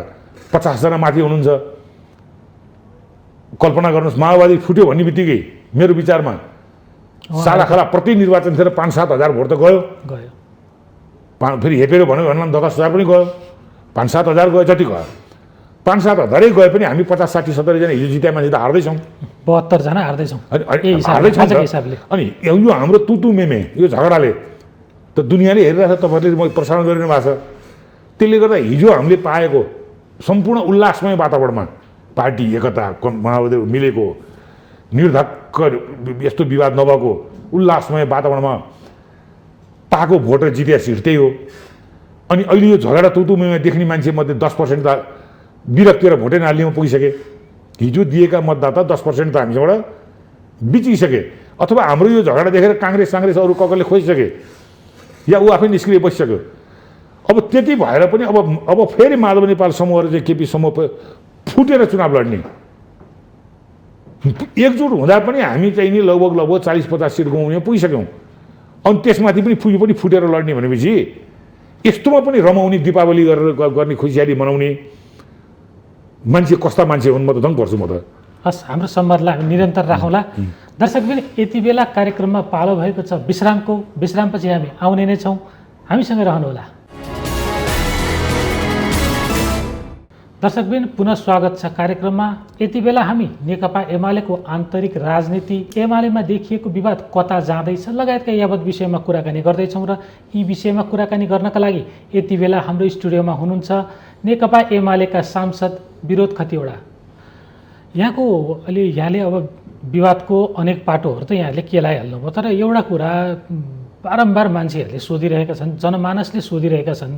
50 जना माथि हुनुहुन्छ कल्पना गर्नुहोस् माओवादी फुट्यो भन्ने बित्तिकै मेरो विचारमा सालाखला प्रति निर्वाचनतिर 5-7 हजार भोट त गयो फेरि हेपेर भन्यो भने 10,000 पनि गयो 5-7 हजार गयो जति गयो 5-7 हजारै गए पनि हामी 50-60-70 जना हिजो जित्या मान्छे त हार्दैछौँ 72 जना हार्दैछौँ अनि यो हाम्रो तुतु मेमे यो झगडाले त दुनियाँले हेरिरहेको छ तपाईँहरूले प्रसारण गरिनु भएको छ त्यसले गर्दा हिजो हामीले पाएको सम्पूर्ण उल्लासमय वातावरणमा पार्टी एकता माओवादी मिलेको निर्धक्क यस्तो विवाद नभएको उल्लासमय वातावरणमा पाएको भोट र जितिया सिट त्यही हो अनि अहिले यो झगडा तुतुमेमा देख्ने मान्छे मध्ये 10% त विरक्ति र भोटे नालीमा पुगिसके हिजो दिएका मतदाता 10% त हामीसँग बिचिसके अथवा हाम्रो यो झगडा देखेर काङ्ग्रेस अरू ककरले खोजिसके या ऊ आफै निष्क्रिय बसिसक्यो अब त्यति भएर पनि अब फेरि माधव नेपाल समूहहरू चाहिँ केपी समूह फुटेर चुनाव लड्ने एकजुट हुँदा पनि हामी चाहिँ नि लगभग 40-50 सिट गुमाउने पुगिसक्यौँ अनि त्यसमाथि पनि फुटेर लड्ने भनेपछि यस्तोमा पनि रमाउने दीपावली गर्ने खुसियाली मनाउने मान्छे कस्ता मान्छे हुन् म त दङ पर्छु म त हस् हाम्रो संवादलाई हामी निरन्तर राखौँला दर्शक पनि यति बेला कार्यक्रममा पालो भएको छ विश्रामपछि हामी आउने नै छौँ हामीसँग रहनुहोला दर्शकबिन पुनः स्वागत छ कार्यक्रममा यति बेला हामी नेकपा एमालेको आन्तरिक राजनीति एमालेमा देखिएको विवाद कता जाँदैछ लगायतका यावत विषयमा कुराकानी गर्दैछौँ र यी विषयमा कुराकानी गर्नका लागि यति बेला हाम्रो स्टुडियोमा हुनुहुन्छ नेकपा एमालेका सांसद विरोध खतिवडा यहाँले अब विवादको अनेक पाटोहरू त यहाँले केलाइहाल्नुभयो तर एउटा कुरा बारम्बार मान्छेहरूले सोधिरहेका छन् जनमानसले सोधिरहेका छन्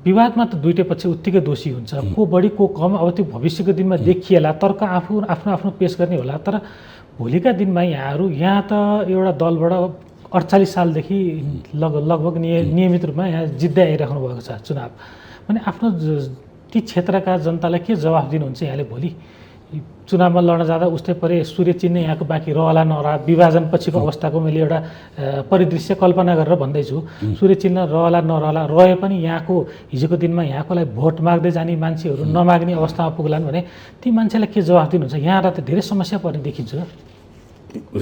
विवादमा त दुईटै पक्ष उत्तिकै दोषी हुन्छ को बढी को कम अब त्यो भविष्यको दिनमा देखिएला तर्क आफ्नो पेश गर्ने होला तर भोलिका दिनमा यहाँ त एउटा दलबाट 48 सालदेखि लगभग नियमित रूपमा यहाँ जित्दै आइराख्नु भएको छ चुनाव भने आफ्नो ती क्षेत्रका जनतालाई के जवाफ दिनुहुन्छ यहाँले भोलि चुनावमा लड्न जाँदा उस्तै परे सूर्य चिन्ह यहाँको बाँकी रहला नरह विभाजन पछिको अवस्थाको मैले एउटा परिदृश्य कल्पना गरेर भन्दैछु सूर्य चिन्ह रहला नरहला रहे पनि यहाँको हिजोको दिनमा यहाँकोलाई भोट माग्दै जाने मान्छेहरू नमाग्ने अवस्थामा पुग्लान् भने ती मान्छेलाई के जवाफ दिनुहुन्छ यहाँ त धेरै समस्या पर्ने देखिन्छ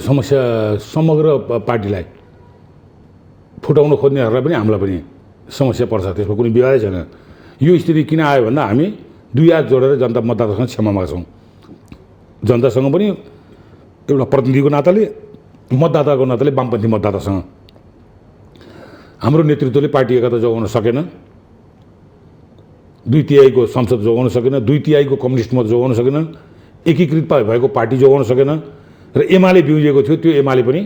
समस्या समग्र पार्टीलाई फुटाउन खोज्नेहरूलाई पनि हामीलाई पनि समस्या पर्छ त्यसमा कुनै विवादै छैन यो स्थिति किन आयो भन्दा हामी दुई हात जोडेर जनता मतदातासँग क्षमा माग्छौँ जनतासँग पनि एउटा प्रतिनिधिको नाताले मतदाताको नाताले वामपन्थी मतदातासँग हाम्रो नेतृत्वले पार्टी एकता जोगाउन सकेन 2/3 संसद जोगाउन सकेन 2/3 कम्युनिस्ट मत जोगाउन सकेन एकीकृत भएको पार्टी जोगाउन सकेन र एमाले बिउजिएको थियो त्यो एमाले पनि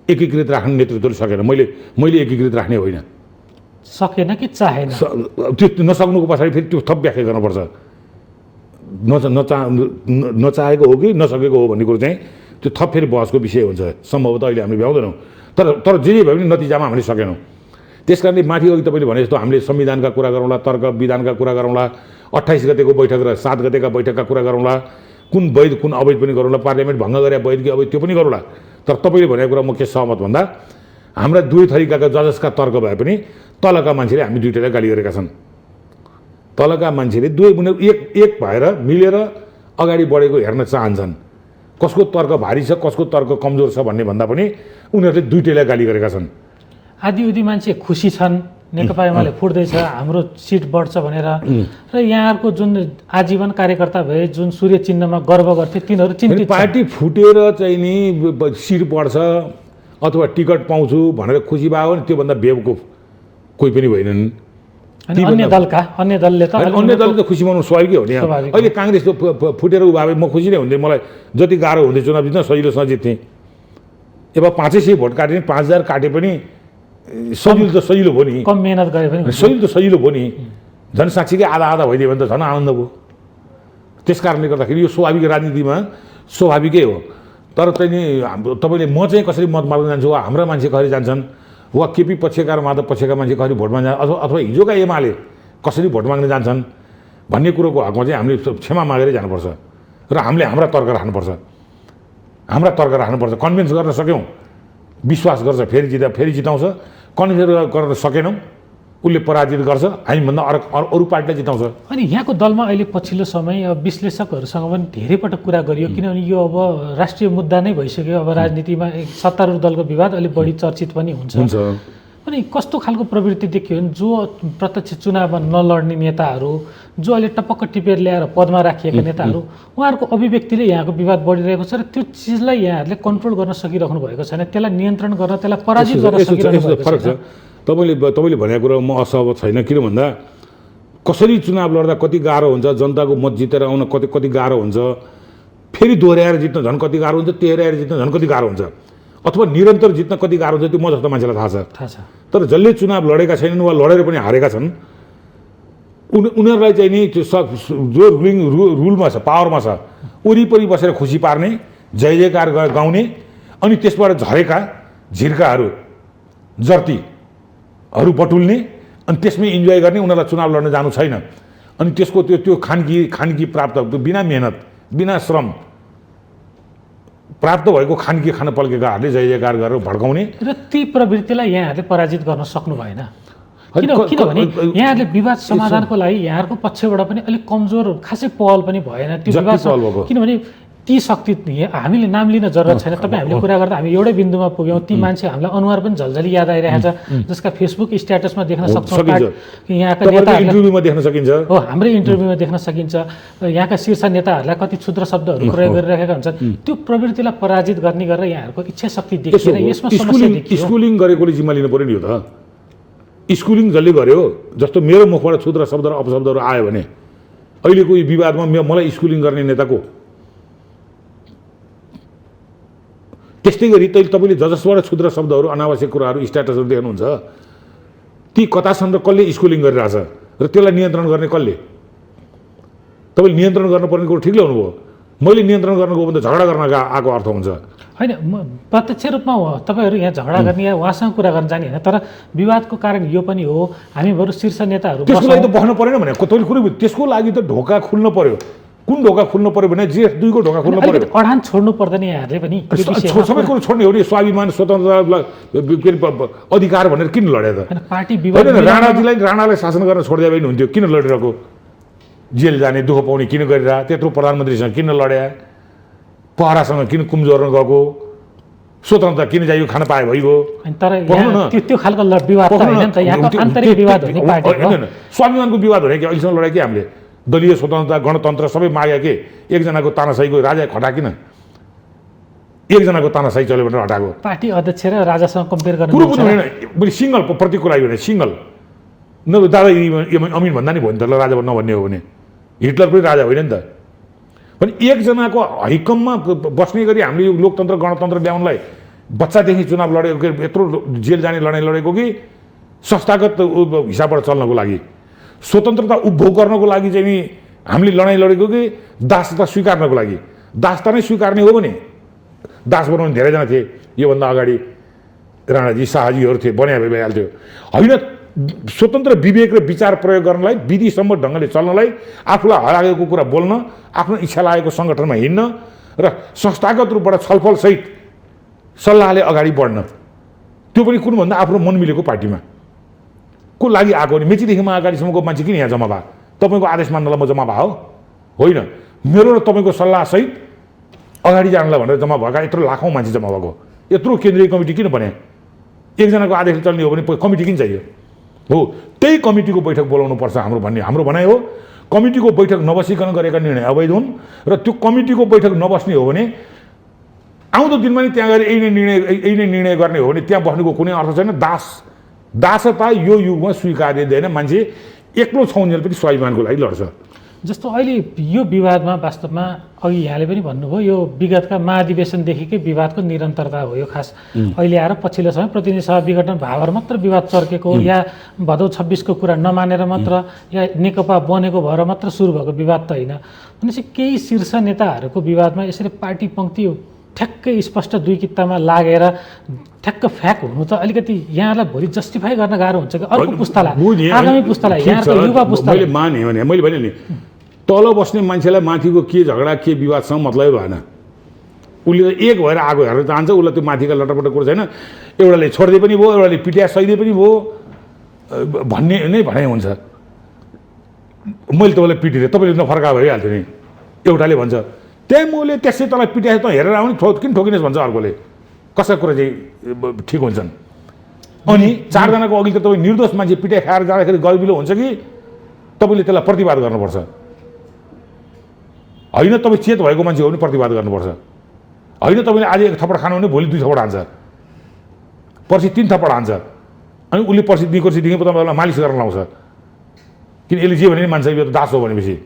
एकीकृत राख्ने नेतृत्वले सकेन मैले एकीकृत राख्ने होइन सकेन कि चाहेन त्यो नसक्नुको पछाडि फेरि त्यो थप व्याख्या गर्नुपर्छ नचाहेको हो कि नसकेको हो भन्ने कुरो चाहिँ त्यो थप फेरि बहसको विषय हुन्छ सम्भवतः अहिले हामीले भ्याउँदैनौँ तर जे भए पनि नतिजामा हामीले सकेनौँ त्यस कारणले माथि अघि तपाईँले भने जस्तो हामीले संविधानका कुरा गरौँला, तर्क विधानका कुरा गरौँला, 28 गतेको बैठक र 7 गतेका बैठकका कुरा गरौँला, कुन वैध कुन अवैध पनि गरौँला, पार्लियामेन्ट भङ्ग गरे वैध कि अवैध त्यो पनि गरौँला। तर तपाईँले भनेको कुरा म के सहमत भन्दा हाम्रा दुई थरीका जजेसका तर्क भए पनि तलका मान्छेले हामी दुईटैलाई गाली गरेका छन्। तलका मान्छेले उनीहरू एक भएर मिलेर अगाडि बढेको हेर्न चाहन्छन्। कसको तर्क भारी छ, कसको तर्क कमजोर छ भन्ने भन्दा पनि उनीहरूले दुईटैलाई गाली गरेका छन्। आधी मान्छे खुसी छन्, नेकपा एमाले फुट्दैछ, हाम्रो सिट बढ्छ भनेर, र यहाँहरूको जुन आजीवन कार्यकर्ता भए जुन सूर्य चिन्हमा गर्व गर्थे तिनीहरू चिन्तित। पार्टी फुटेर चाहिँ नि सिट बढ्छ अथवा टिकट पाउँछु भनेर खुसी भयो भने त्योभन्दा बेवकुफ कोही पनि होइनन्। अन्य दलले त खुसी मनाउनु स्वाभाविकै हो नि। अहिले काङ्ग्रेस फुटेर उ भए म खुसी नै हुन्थेँ। मलाई जति गाह्रो हुन्थ्यो चुनाव जित्न सजिलोसँग जित्थेँ। अब 500 भोट काटे नि 5000 काटे पनि सजिलो त सजिलो भयो नि, कम मेहनत गरे पनि सजिलो त सजिलो भयो नि। झन् साँच्चीकै आधा भइदियो भने त झन् आनन्द भयो। त्यस कारणले गर्दाखेरि यो स्वाभाविक राजनीतिमा स्वाभाविकै हो। तर चाहिँ नि तपाईँले म चाहिँ कसरी मत माग्न जान्छु, वा हाम्रा मान्छे कसरी जान्छन्, वा केपी पक्षका र माधव पक्षका मान्छे कसरी भोट माग्न अथवा हिजोका एमाले कसरी भोट माग्न जान्छन् भन्ने कुरोको हकमा चाहिँ हामीले क्षमा मागेरै जानुपर्छ र हामीले हाम्रा तर्क राख्नुपर्छ। कन्भिन्स गर्न सक्यौँ, विश्वास गर्छ फेरि जिताउँछ। कन्भिन्स गर्न सकेनौँ, उसले पराजित गर्छ, हामीभन्दा अरू पार्टीलाई जिताउँछ। अनि यहाँको दलमा अहिले पछिल्लो समय विश्लेषकहरूसँग पनि धेरै पटक कुरा गरियो, किनभने यो अब राष्ट्रिय मुद्दा नै भइसक्यो। अब राजनीतिमा सत्तारूढ दलको विवाद अलिक बढी चर्चित पनि हुन्छ। अनि कस्तो खालको प्रवृत्ति देखियो भने जो प्रत्यक्ष चुनावमा नलड्ने नेताहरू, जो अहिले टपक्क टिपेर ल्याएर पदमा राखिएका नेताहरू, उहाँहरूको अभिव्यक्तिले यहाँको विवाद बढिरहेको छ र त्यो चिजलाई यहाँहरूले कन्ट्रोल गर्न सकिराख्नु भएको छैन, त्यसलाई नियन्त्रण गर्न, त्यसलाई पराजित गर्न सकिराख्नु भएको छैन। तपाईँले भनेको कुरा म असहमत छैन। किन भन्दा कसरी चुनाव लड्दा कति गाह्रो हुन्छ, जनताको मत जितेर आउन कति गाह्रो हुन्छ, फेरि दोहोऱ्याएर जित्न झन् कति गाह्रो हुन्छ, तेह्राएर जित्न झन् कति गाह्रो हुन्छ, अथवा निरन्तर जित्न कति गाह्रो हुन्छ, त्यो म जस्तो मान्छेलाई थाहा छ। तर जसले चुनाव लडेका छैनन् वा लडेर पनि हारेका छन् उनीहरूलाई चाहिँ नि त्यो जो रुलमा छ, पावरमा छ, वरिपरि बसेर खुसी पार्ने, जय जयकार गाउने, अनि त्यसबाट झरेका झिर्काहरू जर्तीहरू बटुल्ने, अनि त्यसमै इन्जोय गर्ने, उनीहरूलाई चुनाव लड्न जानु छैन। अनि त्यसको त्यो खानगी प्राप्त बिना मेहनत बिना श्रम प्राप्त भएको खानगी खान पल्केकाहरूले जय जयकार गरेर भड्काउने र ती प्रवृत्तिलाई यहाँहरूले पराजित गर्न सक्नु भएन। किनभने यहाँहरूले विवाद समाधानको लागि यहाँहरूको पक्षबाट पनि अलिक कमजोर खासै पहल पनि भएन त्यो विवाद। किनभने ती शक्ति हामीले नाम लिन जरुरत छैन। तपाईँ हामीले कुरा गर्दा हामी एउटै बिन्दुमा पुग्यौँ। ती मान्छे हामीलाई अनुहार पनि झल्झली याद आइरहेको छ, जसका फेसबुक स्ट्याटसमा देख्न सक्छौँ, यहाँका नेताहरू इन्टरभ्यूमा देख्न सकिन्छ, हो हाम्रै इन्टरभ्यूमा देख्न सकिन्छ। यहाँका शीर्ष नेताहरूलाई कति क्षुद्र शब्दहरू प्रयोग गरिरहेका हुन्छन्। त्यो प्रवृत्तिलाई पराजित गर्ने गरेर यहाँहरूको इच्छा शक्ति देखिएन। यसमा समस्या देखियो। स्कुलिङ गरेकोले जिम्मा लिनु पर्यो नि। हो त स्कुलिङ जसले गर्यो, जस्तो मेरो मुखबाट क्षुद्र शब्द र अपशब्दहरू आयो भने अहिलेको यो विवादमा मलाई स्कुलिङ गर्ने नेताको, त्यस्तै गरी तपाईँले जसबाट क्षुद्र शब्दहरू अनावश्यक कुराहरू स्ट्याटसहरू देख्नुहुन्छ ती कतासम्म कसले स्कुलिङ गरिरहेछ र त्यसलाई नियन्त्रण गर्ने कसले? तपाईँले नियन्त्रण गर्नुपर्ने कुरो ठिक ल्याउनु भयो। मैले नियन्त्रण गर्नुको भन्दा झगडा गर्न आएको अर्थ हुन्छ होइन। प्रत्यक्ष रूपमा तपाईँहरू यहाँ झगडा गर्ने या उहाँसँग कुरा गर्न जाने होइन, तर विवादको कारण यो पनि हो हामी बरु शीर्ष नेताहरू त्यसको लागि त बस्नु परेन भने तपाईँले कुरो त्यसको लागि त ढोका खुल्न पर्यो। कुन ढोका खुल्नु पर्यो भने GS2 को ढोका खुल्नु पर्यो। अडान छोड्नु पर्दैन यहाँहरूले पनि। सबै कुरो छोड्ने हो नि। स्वाभिमान स्वतन्त्रता अधिकार भनेर किन लडे त? पार्टी विवाद राणालाई शासन गर्न छोडिदिए पनि हुन्थ्यो। किन लडिरहेको? जेल जाने दुःख पाउने किन गरिरह? त्यत्रो प्रधानमन्त्रीसँग किन लड्या? पहरासँग किन कुमजोर्न गएको? स्वतन्त्रता किन जायो? खान पाए भइगयो। तर त्यो खालको विवाद त होइन नि त, यहाँको आन्तरिक विवाद हो नि पार्टीको। स्वाभिमानको विवाद हो कि अहिलेसम्म लडाइ के हामीले दलीय स्वतन्त्रता गणतन्त्र सबै मागे के? एकजनाको तानाशाहीको राजा हटा किन? एकजनाको तानाशाही चल्यो भनेर हटाएको। पार्टी अध्यक्ष र राजासँग कम्पेयर गर्न कुरो पनि होइन। मैले सिङ्गल प्रतिको लागि भने सिङ्गल नभए दादा अमिन भन्दा नि भयो नि त, ल राजा नभन्ने हो भने हिटलर पनि राजा होइन नि त। भने एकजनाको हैकममा बस्ने गरी हामीले यो लोकतन्त्र गणतन्त्र ल्याउनलाई बच्चादेखि चुनाव लडेको, यत्रो जेल जाने लडाइँ लडेको कि संस्थागत हिसाबबाट चल्नको लागि, स्वतन्त्रता उपभोग गर्नको लागि चाहिँ नि हामीले लडाइँ लडेको कि दासता स्वीकार्नको लागि? दासता नै स्वीकार्ने हो भने दास बनाउने धेरैजना थिए योभन्दा अगाडि। राणाजी शाहजीहरू थिए बन्या भइहाल्थ्यो होइन। स्वतन्त्र विवेक र विचार प्रयोग गर्नलाई, विधिसम्म ढङ्गले चल्नलाई, आफूलाई हराएको कुरा बोल्न, आफ्नो इच्छा लागेको सङ्गठनमा हिँड्न र संस्थागत रूपबाट छलफलसहित सल्लाहले अगाडि बढ्न, त्यो पनि कुनभन्दा आफ्नो मन मिलेको पार्टीमा को लागि आएको भने मेचीदेखि महाकालीसम्मको मान्छे किन यहाँ जम्मा भयो? तपाईँको आदेश मान्नलाई म जम्मा भयो होइन, मेरो र तपाईँको सल्लाहसहित अगाडि जानलाई भनेर जम्मा भएका यत्रो लाखौँ मान्छे जम्मा भएको। यत्रो केन्द्रीय कमिटी किन बने? एकजनाको आदेशले चल्ने हो भने कमिटी किन चाहियो? हो, त्यही कमिटीको बैठक बोलाउनुपर्छ हाम्रो भनाइ हो। कमिटीको बैठक नबसिकन गरेका निर्णय अवैध हुन् र त्यो कमिटीको बैठक नबस्ने हो भने आउँदो दिनमा नि त्यहाँ गएर यही नै निर्णय गर्ने हो भने त्यहाँ बस्नुको कुनै अर्थ छैन। दासता यो युगमा स्वीकार्य दिएन। मान्छे एक्लो छौन्जेल पनि स्वाभिमानको लागि लड्छ। जस्तो अहिले यो विवादमा वास्तवमा अघि यहाँले पनि भन्नुभयो यो विगतका महाधिवेशनदेखिकै विवादको निरन्तरता हो। यो खास अहिले आएर पछिल्लो समय प्रतिनिधि सभा विघटन भएर मात्र विवाद चर्केको या भदौ 26को कुरा नमानेर मात्र या नेकपा बनेको भएर मात्र सुरु भएको विवाद त होइन। भनेपछि केही शीर्ष नेताहरूको विवादमा यसरी पार्टी पङ्क्ति ठ्याक्कै स्पष्ट दुई कित्तामा लागेर ठ्याक्क फ्याक हुनु त अलिकति यहाँलाई भोलि जस्टिफाई गर्न गाह्रो हुन्छ कि अर्को पुस्तालाई, आगामी पुस्तालाई, यहाँको युवा पुस्तालाई। मैले माने भने मैले भने नि तल बस्ने मान्छेलाई माथिको के झगडा के विवादसँग मतलबै भएन। उसले एक भएर आगो हेरेर चाहन्छ, उसलाई त्यो माथिका लटपट कुरो छैन। एउटाले छोड्दै पनि भयो, एउटाले पिट्या सहिँदै पनि भयो भन्ने नै भनाइ हुन्छ। मैले तपाईँलाई पिटिदिएँ, तपाईँले नफर्का भइहाल्थ्यो नि। एउटाले भन्छ त्यहाँ मैले त्यसै तँलाई पिट्या त हेरेर आउने किन ठोकिनेस् भन्छ अर्कोले। कसै कुरा चाहिँ ठिक हुन्छन्। अनि चारजनाको अघि त तपाईँ निर्दोष मान्छे पिटाइ खाएर जाँदाखेरि गर्बिलो हुन्छ कि तपाईँले त्यसलाई प्रतिवाद गर्नुपर्छ होइन। तपाईँ चेत भएको मान्छे हो भने प्रतिवाद गर्नुपर्छ होइन। तपाईँले आज एक थप्पड खानु भने भोलि 2 थप्पड हान्छ, पर्सि 3 थप्पड हान्छ। अनि उसले पर्सि निकोर्सीदेखि तपाईँलाई मालिस गर्न लाउँछ किन यसले जे भने नि मान्छे यो त दास हो भनेपछि।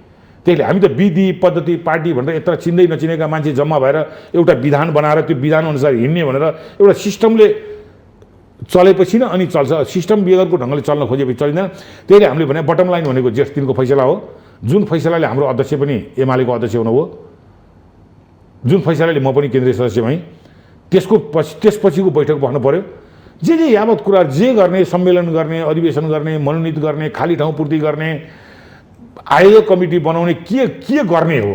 त्यसले हामी त विधि पद्धति पार्टी भनेर यत्र चिन्दै नचिनेका मान्छे जम्मा भएर एउटा विधान बनाएर त्यो विधानअनुसार हिँड्ने भनेर एउटा सिस्टमले चलेपछि न अनि चल्छ। सिस्टम बेगरको ढङ्गले चल्न खोजेपछि चलिँदैन। त्यहीले हामीले भने बटम लाइन भनेको जेठ 3को फैसला हो, जुन फैसलाले हाम्रो अध्यक्ष पनि एमालेको अध्यक्ष हुनुभयो, जुन फैसलाले म पनि केन्द्रीय सदस्य भएँ, त्यसपछिको बैठक बस्नु पऱ्यो। जे यावत कुरा जे गर्ने, सम्मेलन गर्ने, अधिवेशन गर्ने, मनोनित गर्ने, खाली ठाउँ पूर्ति गर्ने, आयोग कमिटी बनाउने के गर्ने हो।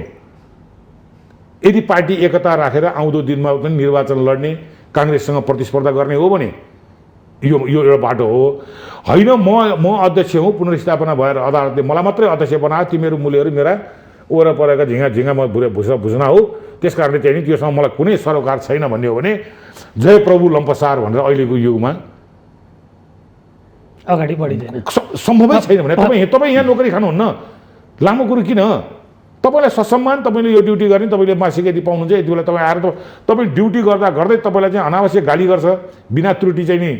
यदि पार्टी एकता राखेर आउँदो दिनमा पनि निर्वाचन लड्ने, काङ्ग्रेससँग प्रतिस्पर्धा गर्ने हो भने यो एउटा बाटो हो होइन। म अध्यक्ष हुँ, पुनर्स्थापना भएर अदालतले मलाई मात्रै अध्यक्ष बनायो, तिमीहरू मूल्यहरू मेरा वरपरका झिङ्गा म भुस्ना हो, त्यस कारणले चाहिँ नि त्योसँग मलाई कुनै सरोकार छैन भन्ने हो भने जय प्रभु लम्पसार भनेर अहिलेको युगमा अगाडि बढिँदैन, सम्भवै छैन भने तपाईँ यहाँ नोकरी खानुहुन्न। लामो कुरो किन? तपाईँलाई ससम्मान, तपाईँले यो ड्युटी गर्ने, तपाईँले मासिक यदि पाउनुहुन्छ, यति बेला तपाईँ आएर तपाईँ ड्युटी गर्दा गर्दै तपाईँलाई चाहिँ अनावश्यक गाली गर्छ, बिना त्रुटि चाहिँ नि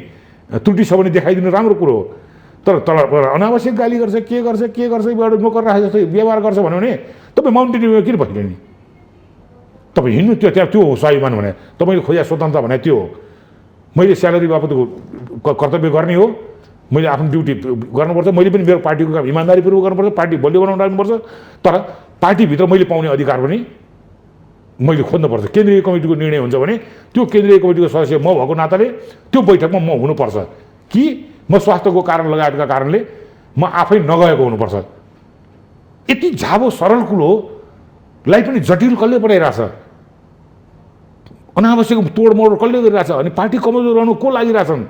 त्रुटि छ भने देखाइदिनु राम्रो कुरो हो। तर अनावश्यक गाली गर्छ, के गर्छ एउटा नोकर राखे जस्तो व्यवहार गर्छ भन्यो भने तपाईँ माउन्टेन ड्युटीमा किन भइदिनु नि? तपाईँ हिँड्नु त्यो हो स्वाभिमान भने, तपाईँले खोजा स्वतन्त्रता भने त्यो हो। मैले स्यालेरी बापतको कर्तव्य गर्ने हो, मैले आफ्नो ड्युटी गर्नुपर्छ, मैले पनि मेरो पार्टीको काम इमान्दारीपूर्वक गर्नुपर्छ, पार्टी बलियो बनाउन राख्नुपर्छ। तर पार्टीभित्र मैले पाउने अधिकार पनि मैले खोज्नुपर्छ। केन्द्रीय कमिटीको निर्णय हुन्छ भने त्यो केन्द्रीय कमिटीको सदस्य म भएको नाताले त्यो बैठकमा म हुनुपर्छ कि म स्वास्थ्यको कारण लगायतका कारणले म आफै नगएको हुनुपर्छ। यति झाबो सरल कुरोलाई पनि जटिल कसले बनाइरहेछ? अनावश्यक तोडमोड कसले गरिरहेछ? अनि पार्टी कमजोर रहनु को लागिरहेछन्?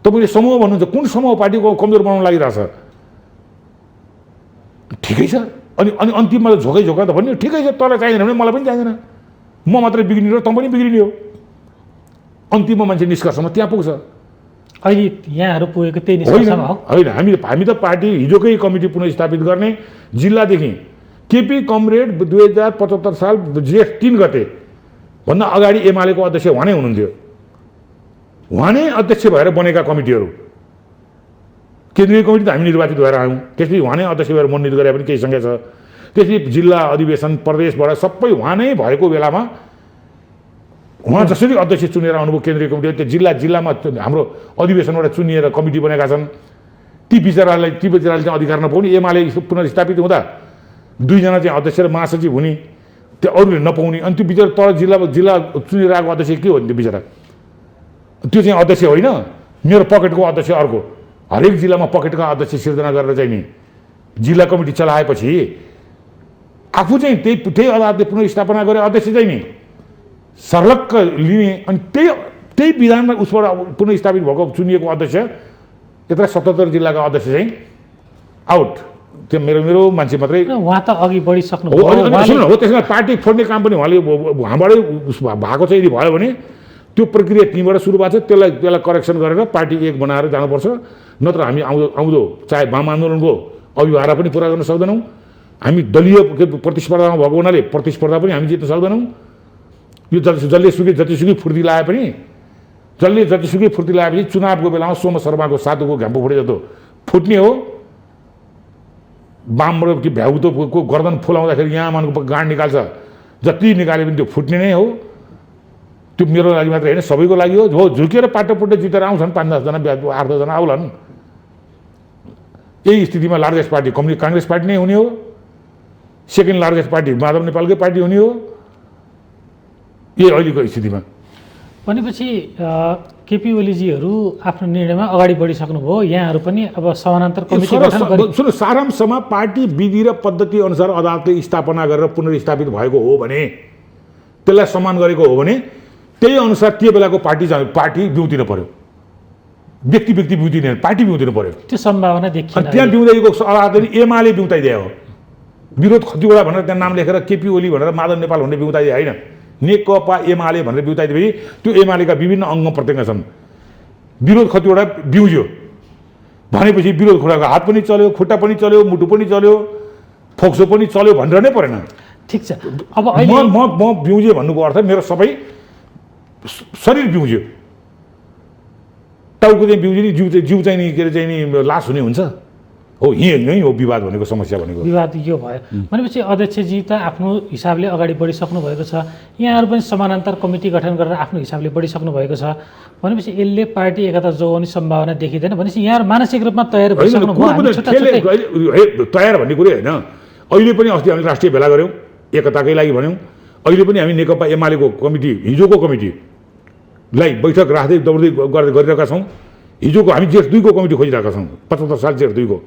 तपाईँले समूह भन्नुहुन्छ, कुन समूह पार्टीको कमजोर बनाउन लागिरहेछ? ठिकै छ। अनि अन्तिममा झोका त भन्ने ठिकै छ, तँलाई चाहिँदैन भने मलाई पनि चाहिँदैन, म मात्रै बिग्रिने हो, तँ पनि बिग्रिने हो। अन्तिममा मान्छे निष्कर्षमा त्यहाँ पुग्छ। अहिले यहाँहरू पुगेको त्यही निष्कर्षमा हो होइन? हामी त पार्टी हिजोकै कमिटी पुनर्स्थापित गर्ने जिल्लादेखि केपी कमरेड 2075 साल जेठ 3 गते भन्दा अगाडि एमालेको अध्यक्ष उहाँ नै हुनुहुन्थ्यो। उहाँ नै अध्यक्ष भएर बनेका कमिटीहरू, केन्द्रीय कमिटी त हामी निर्वाचित भएर आयौँ, त्यसपछि उहाँ नै अध्यक्ष भएर मनोनित गरे पनि केही सङ्ख्या छ। त्यसपछि जिल्ला अधिवेशन प्रदेशबाट सबै उहाँ नै भएको बेलामा उहाँ जसरी अध्यक्ष चुनेर आउनुभयो केन्द्रीय कमिटी, त्यो जिल्लामा हाम्रो अधिवेशनबाट चुनिएर कमिटी बनेका छन्। ती विचारालाई चाहिँ अधिकार नपाउने, एमाले पुनर्स्थापित हुँदा 2 जना चाहिँ अध्यक्ष र महासचिव हुने, त्यो अरूले नपाउने। अनि त्यो विचार तर जिल्ला चुनेर आएको अध्यक्ष के हो नि त्यो विचार? त्यो चाहिँ अध्यक्ष होइन, मेरो पकेटको अध्यक्ष अर्को। हरेक जिल्लामा पकेटका अध्यक्ष सिर्जना गरेर चाहिँ नि जिल्ला कमिटी चलाएपछि आफू चाहिँ त्यही अदालतले पुनर्स्थापना गरे अध्यक्ष चाहिँ नि सर्लक्क लिने, अनि त्यही विधानमा उसबाट पुनर्स्थापित भएको चुनिएको अध्यक्ष यत्र 77 जिल्लाका अध्यक्ष चाहिँ आउट। त्यो मेरो मान्छे मात्रै। उहाँ त अघि बढिसक्नु हो। सुन्नु हो, त्यसमा पार्टी फोड्ने काम पनि उहाँले उहाँबाटै भएको चाहिँ यदि भयो भने त्यो प्रक्रिया त्यहीँबाट सुरु भएको छ। त्यसलाई करेक्सन गरेर पार्टी एक बनाएर जानुपर्छ, नत्र हामी आउँदो चाहे वाम आन्दोलनको अभिभावना पनि पुरा गर्न सक्दैनौँ। हामी दलीय प्रतिस्पर्धामा भएको हुनाले प्रतिस्पर्धा पनि हामी जित्न सक्दैनौँ। यो जतिसुकै फुर्ती लाए पनि जतिसुकै फुर्ती लगाएपछि चुनावको बेलामा सोम शर्माको सातुको घ्याम्पो फुटे जस्तो फुट्ने हो। वामबाट कि भ्याउतोको गर्दन फुलाउँदाखेरि यहाँ मानको गाँड निकाल्छ, जति निकाले पनि त्यो फुट्ने नै हो। त्यो मेरो लागि मात्रै होइन, सबैको लागि हो। झुकेर पाटोपुट्टो जितेर आउँछन् 5-10 जना 8-10 जना आउलान्। यही स्थितिमा लार्जेस्ट पार्टी काङ्ग्रेस पार्टी नै हुने हो, सेकेन्ड लार्जेस्ट पार्टी माधव नेपालकै पार्टी हुने हो। यही अहिलेको स्थितिमा भनेपछि केपी ओलीजीहरू आफ्नो निर्णयमा अगाडि बढिसक्नुभयो। यहाँहरू पनि अब समानान्तर कमिटी गठन गरी सुन्नु, सारांशमा पार्टी विधि र पद्धति अनुसार अदालतले स्थापना गरेर पुनर्स्थापित भएको हो भने, त्यसलाई सम्मान गरेको हो भने त्यही अनुसार त्यो बेलाको पार्टी बिउतिनु पर्यो। व्यक्ति बिउतिने, पार्टी बिउतिनु पर्यो। त्यो सम्भावना देखिन्छ। त्यहाँ बिउताइएको अदालतले एमाले बिउताइदियो हो। विरोध खतिवडा भनेर त्यहाँ नाम लेखेर केपी ओली भनेर माधव नेपाल भन्ने बिउताइदिए होइन, नेकपा एमाले भनेर बिउताइदिएपछि त्यो एमालेका विभिन्न अङ्ग प्रत्यङ्ग छन्। विरोध खतिवडा बिउज्यो भनेपछि विरोध खुट्टाको हात पनि चल्यो, खुट्टा पनि चल्यो, मुटु पनि चल्यो, फोक्सो पनि चल्यो भनेर नै परेन। ठिक छ। अब अहिले म बिउजे भन्नुको अर्थ मेरो सबै शरीर बिउज्यो। टाउको चाहिँ बिउज्यो नि, जिउ चाहिँ नि के अरे चाहिँ नि लास हुने हुन्छ हो। यही हो विवाद भनेको, समस्या भनेको। विवाद यो भयो भनेपछि अध्यक्षजी त आफ्नो हिसाबले अगाडि बढिसक्नु भएको छ, यहाँहरू पनि समानान्तर कमिटी गठन गरेर आफ्नो हिसाबले बढिसक्नु भएको छ। भनेपछि यसले पार्टी एकता जोगाउने सम्भावना देखिँदैन। भनेपछि यहाँहरू मानसिक रूपमा तयार भइसक्नु भयो। तयार भन्ने कुरो होइन। अहिले पनि अस्ति हामीले राष्ट्रिय भेला गऱ्यौँ, एकताकै लागि भन्यौँ। अहिले पनि हामी नेकपा एमालेको कमिटी, हिजोको कमिटीलाई बैठक राख्दै दौड्दै गरिरहेका छौँ। हिजोको हामी जेठ 2 को कमिटी खोजिरहेका छौँ, 75 साल जेठ 2 को।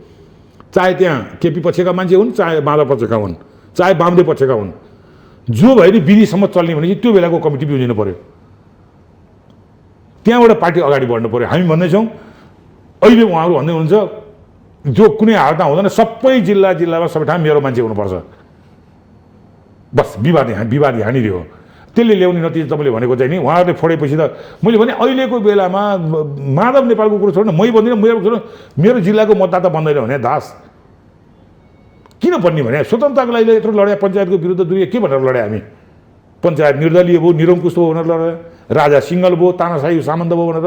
चाहे त्यहाँ केपी पक्षका मान्छे हुन्, चाहे माधव पक्षका हुन्, चाहे वामदेव पक्षका हुन्, जो भयो नि विधिसम्म चल्ने भनेपछि त्यो बेलाको कमिटी बिउजिनु पर्यो। त्यहाँबाट पार्टी अगाडि बढ्नु पर्यो। हामी भन्दैछौँ, अहिले उहाँहरू भन्दै हुनुहुन्छ जो कुनै हालतमा हुँदैन, सबै जिल्लामा सबै ठाउँ मेरो मान्छे हुनुपर्छ। बस विवाद हानिदियो। त्यसले ल्याउने नतिजा तपाईँले भनेको चाहिँ नि उहाँहरूले फोडेपछि त मैले भने अहिलेको बेलामा माधव नेपालको कुरो छोड्नु, मै भन्दिनँ, मेरो जिल्लाको मतदाता बन्दैन भने दास किन भन्ने भने स्वतन्त्रताको लागि यत्रो लड्या, पञ्चायतको विरुद्ध दुई के भनेर लड्या हामी। पञ्चायत निर्दलीय भयो, निरङ्कुश भयो भनेर लड्या, राजा सिङ्गल भयो, तानाशाही सामन्त भयो भनेर,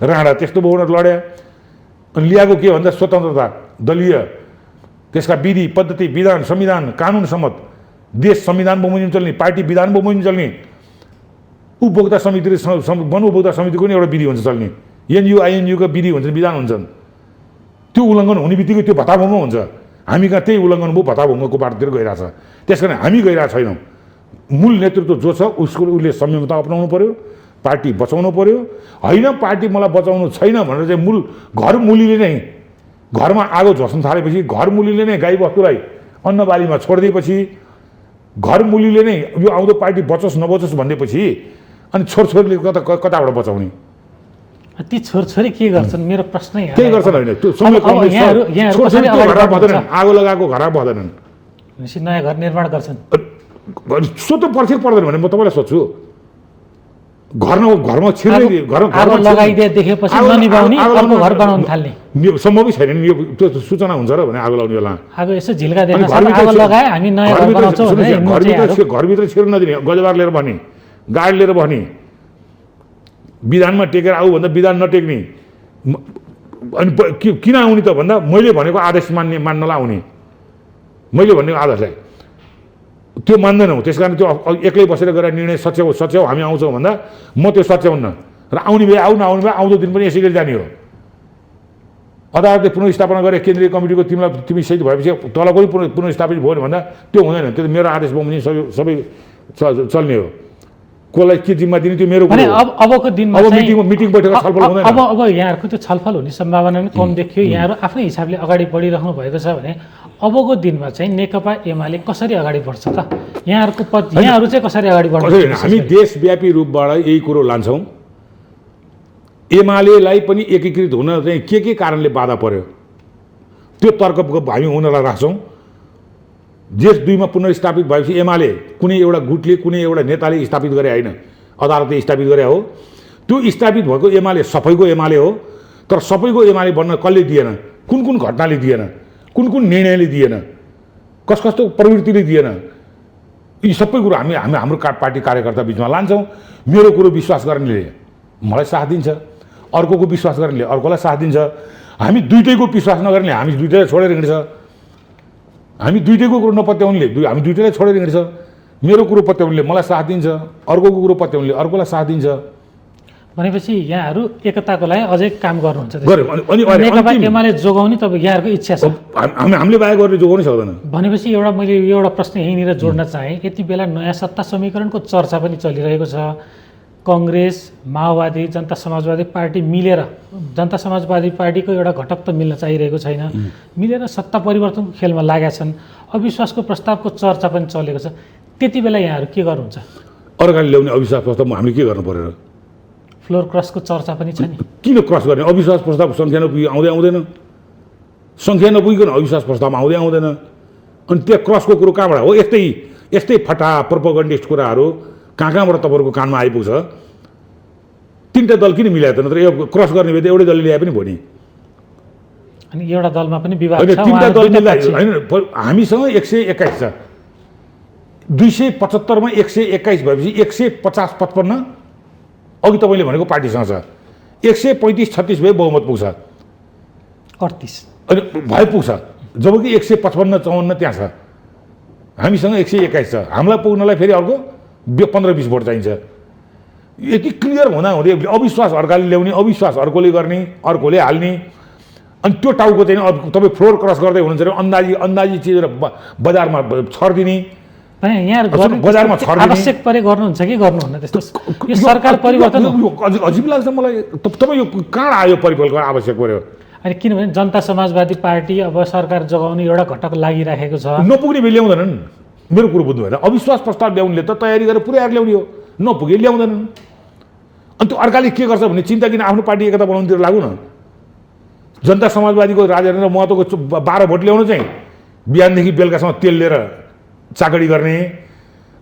राणा त्यस्तो भयो भनेर लड्या। अनि ल्याएको के भन्दा स्वतन्त्रता, दलीय, त्यसका विधि पद्धति, विधान, संविधान, कानुन सम्मत, देश संविधान बमोजिम चल्ने, पार्टी विधान बमोजिम चल्ने, उपभोक्ता समिति र वन उपभोक्ता समितिको पनि एउटा विधि हुन्छ चल्ने, एनजिओ आइएनजिओका विधि हुन्छन्, विधान हुन्छन्। त्यो उल्लङ्घन हुने बित्तिकै त्यो भत्ताभङ्ग हुन्छ। हामी कहाँ त्यही उल्लङ्घन भयो, भत्ताभङ्गको बाटोतिर गइरहेछ। त्यस कारण हामी गइरहेको छैनौँ। मूल नेतृत्व जो छ उसले संयमता अपनाउनु पर्यो, पार्टी बचाउनु पर्यो। होइन पार्टी मलाई बचाउनु छैन भनेर चाहिँ घरमुलीले नै घरमा आगो झस्न थालेपछि, घरमुलीले नै गाईबस्तुलाई अन्नबालीमा छोडिदिएपछि, घरमुलीले नै यो आउँदो पार्टी बचोस् नबचोस् भन्नेपछि अनि छोरछोरीले कताबाट बचाउने? ती छोरछोरी के गर्छन्? मेरो प्रश्नै केही गर्छन् होइन। त्यो छोरछोरी घरमा बस्दैनन्, आगो लगाएको घरमा बस्दैनन्, नयाँ घर निर्माण गर्छन्। सोध्नु पर्छ पर्दैन भने म तपाईँलाई सोध्छु। घरमा छिर्ने आगो लगाइदिए देखेपछि ननिभाउने, अर्को घर बनाउन थाल्ने सम्भवै छैन नि। यो त्यो सूचना हुन्छ र भने आगो लगाउने बेला आगो यसो झिल्का देख्न आगो लगाए हामी नयाँ घर बनाउँछौँ भने घरभित्र छिर्न नदिने, गजबार लिएर बस्ने, गाड लिएर बस्ने, विधानमा टेकेर आऊ भन्दा विधान नटेक्ने। अनि किन आउने त भन्दा मैले भनेको आदेश मान्नलाई आउने, मैले भनेको आदेशलाई त्यो मान्दैनौँ। त्यस कारण त्यो एक्लै बसेर गएर निर्णय सच्याउ हामी आउँछौँ भन्दा म त्यो सच्याउन्न र आउने भए आऊ नआउने भए आउँदो दिन पनि यसै गरी जाने हो। अदालतले पुनर्स्थापना गरे केन्द्रीय कमिटीको तिमी सहित भएपछि तलको पुनर्स्थापित भयो भन्दा त्यो हुँदैन। त्यो त मेरो आदेश बमोजिम सबै चल्ने हो। कसलाई के जिम्मा दिने त्यो मेरो भने कुरो हो। अबको दिनमा अब चाहिँ मिटिङ बैठक छलफल हुँदैन। अब यहाँहरूको त्यो छलफल हुने सम्भावना पनि कम देखियो। यहाँहरू आफ्नै हिसाबले अगाडि बढिराख्नु भएको छ भने अबको दिनमा चाहिँ नेकपा एमाले कसरी अगाडि बढ्छ त? यहाँहरू चाहिँ कसरी अगाडि बढ्छ? हामी देशव्यापी रूपबाट यही कुरो लान्छौँ। एमालेलाई पनि एकीकृत हुन चाहिँ के कारणले बाधा पर्यो त्यो तर्क हामी उनीहरूलाई राख्छौँ। देश 2 मा पुनर्स्थापित भएपछि एमाले कुनै एउटा गुटले कुनै एउटा नेताले स्थापित गरे होइन, अदालतले स्थापित गरे हो। त्यो स्थापित भएको एमाले सबैको एमाले हो। तर सबैको एमाले बन्न कसले दिएन, कुन घटनाले दिएन, कुन निर्णयले दिएन, कस्तो प्रवृत्तिले दिएन, यी सबै कुरो हाम्रो पार्टी कार्यकर्ता बिचमा लान्छौँ। मेरो कुरो विश्वास गर्नेले मलाई साथ दिन्छ, अर्कोको विश्वास गर्नेले अर्कोलाई साथ दिन्छ। हामी दुइटैको विश्वास नगर्नेले हामी दुइटैलाई छोडेर हिँड्छ। हामी दुइटैको कुरो नपत्याउनेले हामी दुइटैलाई छोडेर हिँड्छ। मेरो कुरो पत्याउनेले मलाई साथ दिन्छ, अर्कोको कुरो पत्याउनेले अर्कोलाई साथ दिन्छ। भनेपछि यहाँहरू एकताको लागि अझै काम गर्नुहुन्छ। अनि नेकपा एमाले जोगाउने तपाईँ यहाँहरूको इच्छा छ? हामीले बाहेक गरेर जोगाउनै सक्दैन। भनेपछि मैले एउटा प्रश्न यहीँनिर जोड्न चाहेँ। यति बेला नयाँ सत्ता समीकरणको चर्चा पनि चलिरहेको छ। कांग्रेस, माओवादी, जनता समाजवादी पार्टी मिलेर, जनता समाजवादी पार्टीको एउटा घटक त मिल्न चाहिरहेको छैन, मिलेर सत्ता परिवर्तनको खेलमा लागेका छन्। अविश्वासको प्रस्तावको चर्चा पनि चलेको छ। त्यति बेला यहाँहरू के गर्नुहुन्छ? अर्काले ल्याउने अविश्वास प्रस्तावमा हामीले के गर्नु पर्यो र? फ्लोर क्रसको चर्चा पनि छ नि। किन क्रस गर्ने? अविश्वास प्रस्ताव सङ्ख्या नपुगी आउँदैन। सङ्ख्या नपुगिकन अविश्वास प्रस्तावमा आउँदैन। अनि त्यो क्रसको कुरो कहाँबाट हो? यस्तै फटा प्रोपोगन्डिस्ट कुराहरू कहाँबाट तपाईँहरूको कानमा आइपुग्छ? 3टा दल किन मिलाएको त? नत्र यो क्रस गर्ने भए त एउटै दलले ल्याए पनि भयो नि। अनि एउटा दलमा पनि विवाद होइन, छ। 3टा दल मिल्दा होइन। हामीसँग 121 छ, 275 मा 121 भएपछि 150-55 अघि तपाईँले भनेको पार्टीसँग छ। 135-36 भए बहुमत पुग्छ, 38 अनि भए पुग्छ। जबकि 155-54 त्यहाँ छ। हामीसँग 121 छ। हामीलाई पुग्नलाई फेरि अर्को 15-20 भोट चाहिन्छ। यति क्लियर हुँदै अविश्वास अर्काले ल्याउने, अविश्वास अर्कोले गर्ने, अर्कोले हाल्ने। अनि त्यो टाउको चाहिँ अब तपाईँ फ्लोर क्रस गर्दै हुनुहुन्छ भने अन्दाजी चिजेर बजारमा छरिदिने, बजारमा छरिदिने आवश्यक परे गर्नुहुन्छ कि गर्नुहुन्न? त्यस्तो यो सरकार परिवर्तन अजिब लाग्छ मलाई। तपाईँ यो कहाँ आयो परिवर्तन आवश्यक पर्यो? अनि किनभने जनता समाजवादी पार्टी अब सरकार जोगाउने एउटा घटक लागिराखेको छ। नपुग्ने भए ल्याउँदैनन्। मेरो कुरो बुझ्नु भएन। अविश्वास प्रस्ताव ल्याउनेले त तयारी गरेर पुर्याएर ल्याउने हो, नपुगे ल्याउँदैनन्। अनि त्यो अर्काले के गर्छ भने चिन्ता किन आफ्नो पार्टी एकता बनाउनुतिर लागु न। जनता समाजवादीको राजेन्द्र महतोको 12 भोट ल्याउनु चाहिँ बिहानदेखि बेलुकासम्म तेल लिएर चाकडी गर्ने,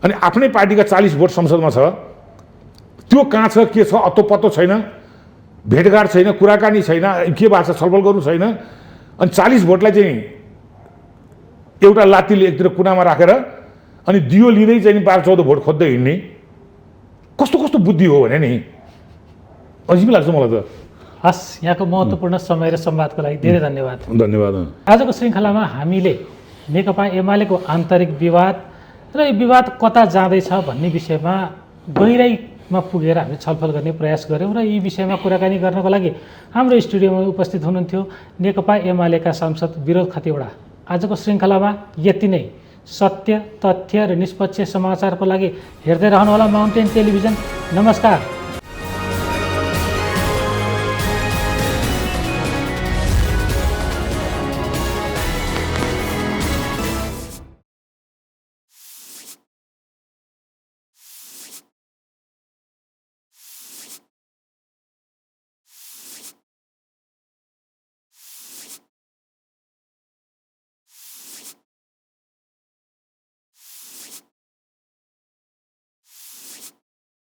अनि आफ्नै पार्टीका 40 भोट संसदमा छ। त्यो कहाँ छ, के छ, अत्तो पत्तो छैन, भेटघाट छैन, कुराकानी छैन, के भएको छ छलफल गर्नु छैन। अनि 40 भोटलाई चाहिँ एउटा लात्तीले एकतिर कुनामा राखेर अनि दियो लिँदै चाहिँ 12-14 भोट खोज्दै हिँड्ने कस्तो बुद्धि हो भने नि अजिब लाग्छ मलाई त। हस्, यहाँको महत्त्वपूर्ण समय र संवादको लागि धेरै धन्यवाद। धन्यवाद। आजको श्रृङ्खलामा हामीले नेकपा एमालेको आन्तरिक विवाद र यो विवाद कता जाँदैछ भन्ने विषयमा गहिराइमा पुगेर हामी छलफल गर्ने प्रयास गऱ्यौँ र यी विषयमा कुराकानी गर्नको लागि हाम्रो स्टुडियोमा उपस्थित हुनुहुन्थ्यो नेकपा एमालेका सांसद विरोध खतिवडा। आजको श्रृङ्खलामा यति नै। सत्य, तथ्य र निष्पक्ष समाचारको लागि हेर्दै रहनुहोला माउन्टेन टेलिभिजन। नमस्कार।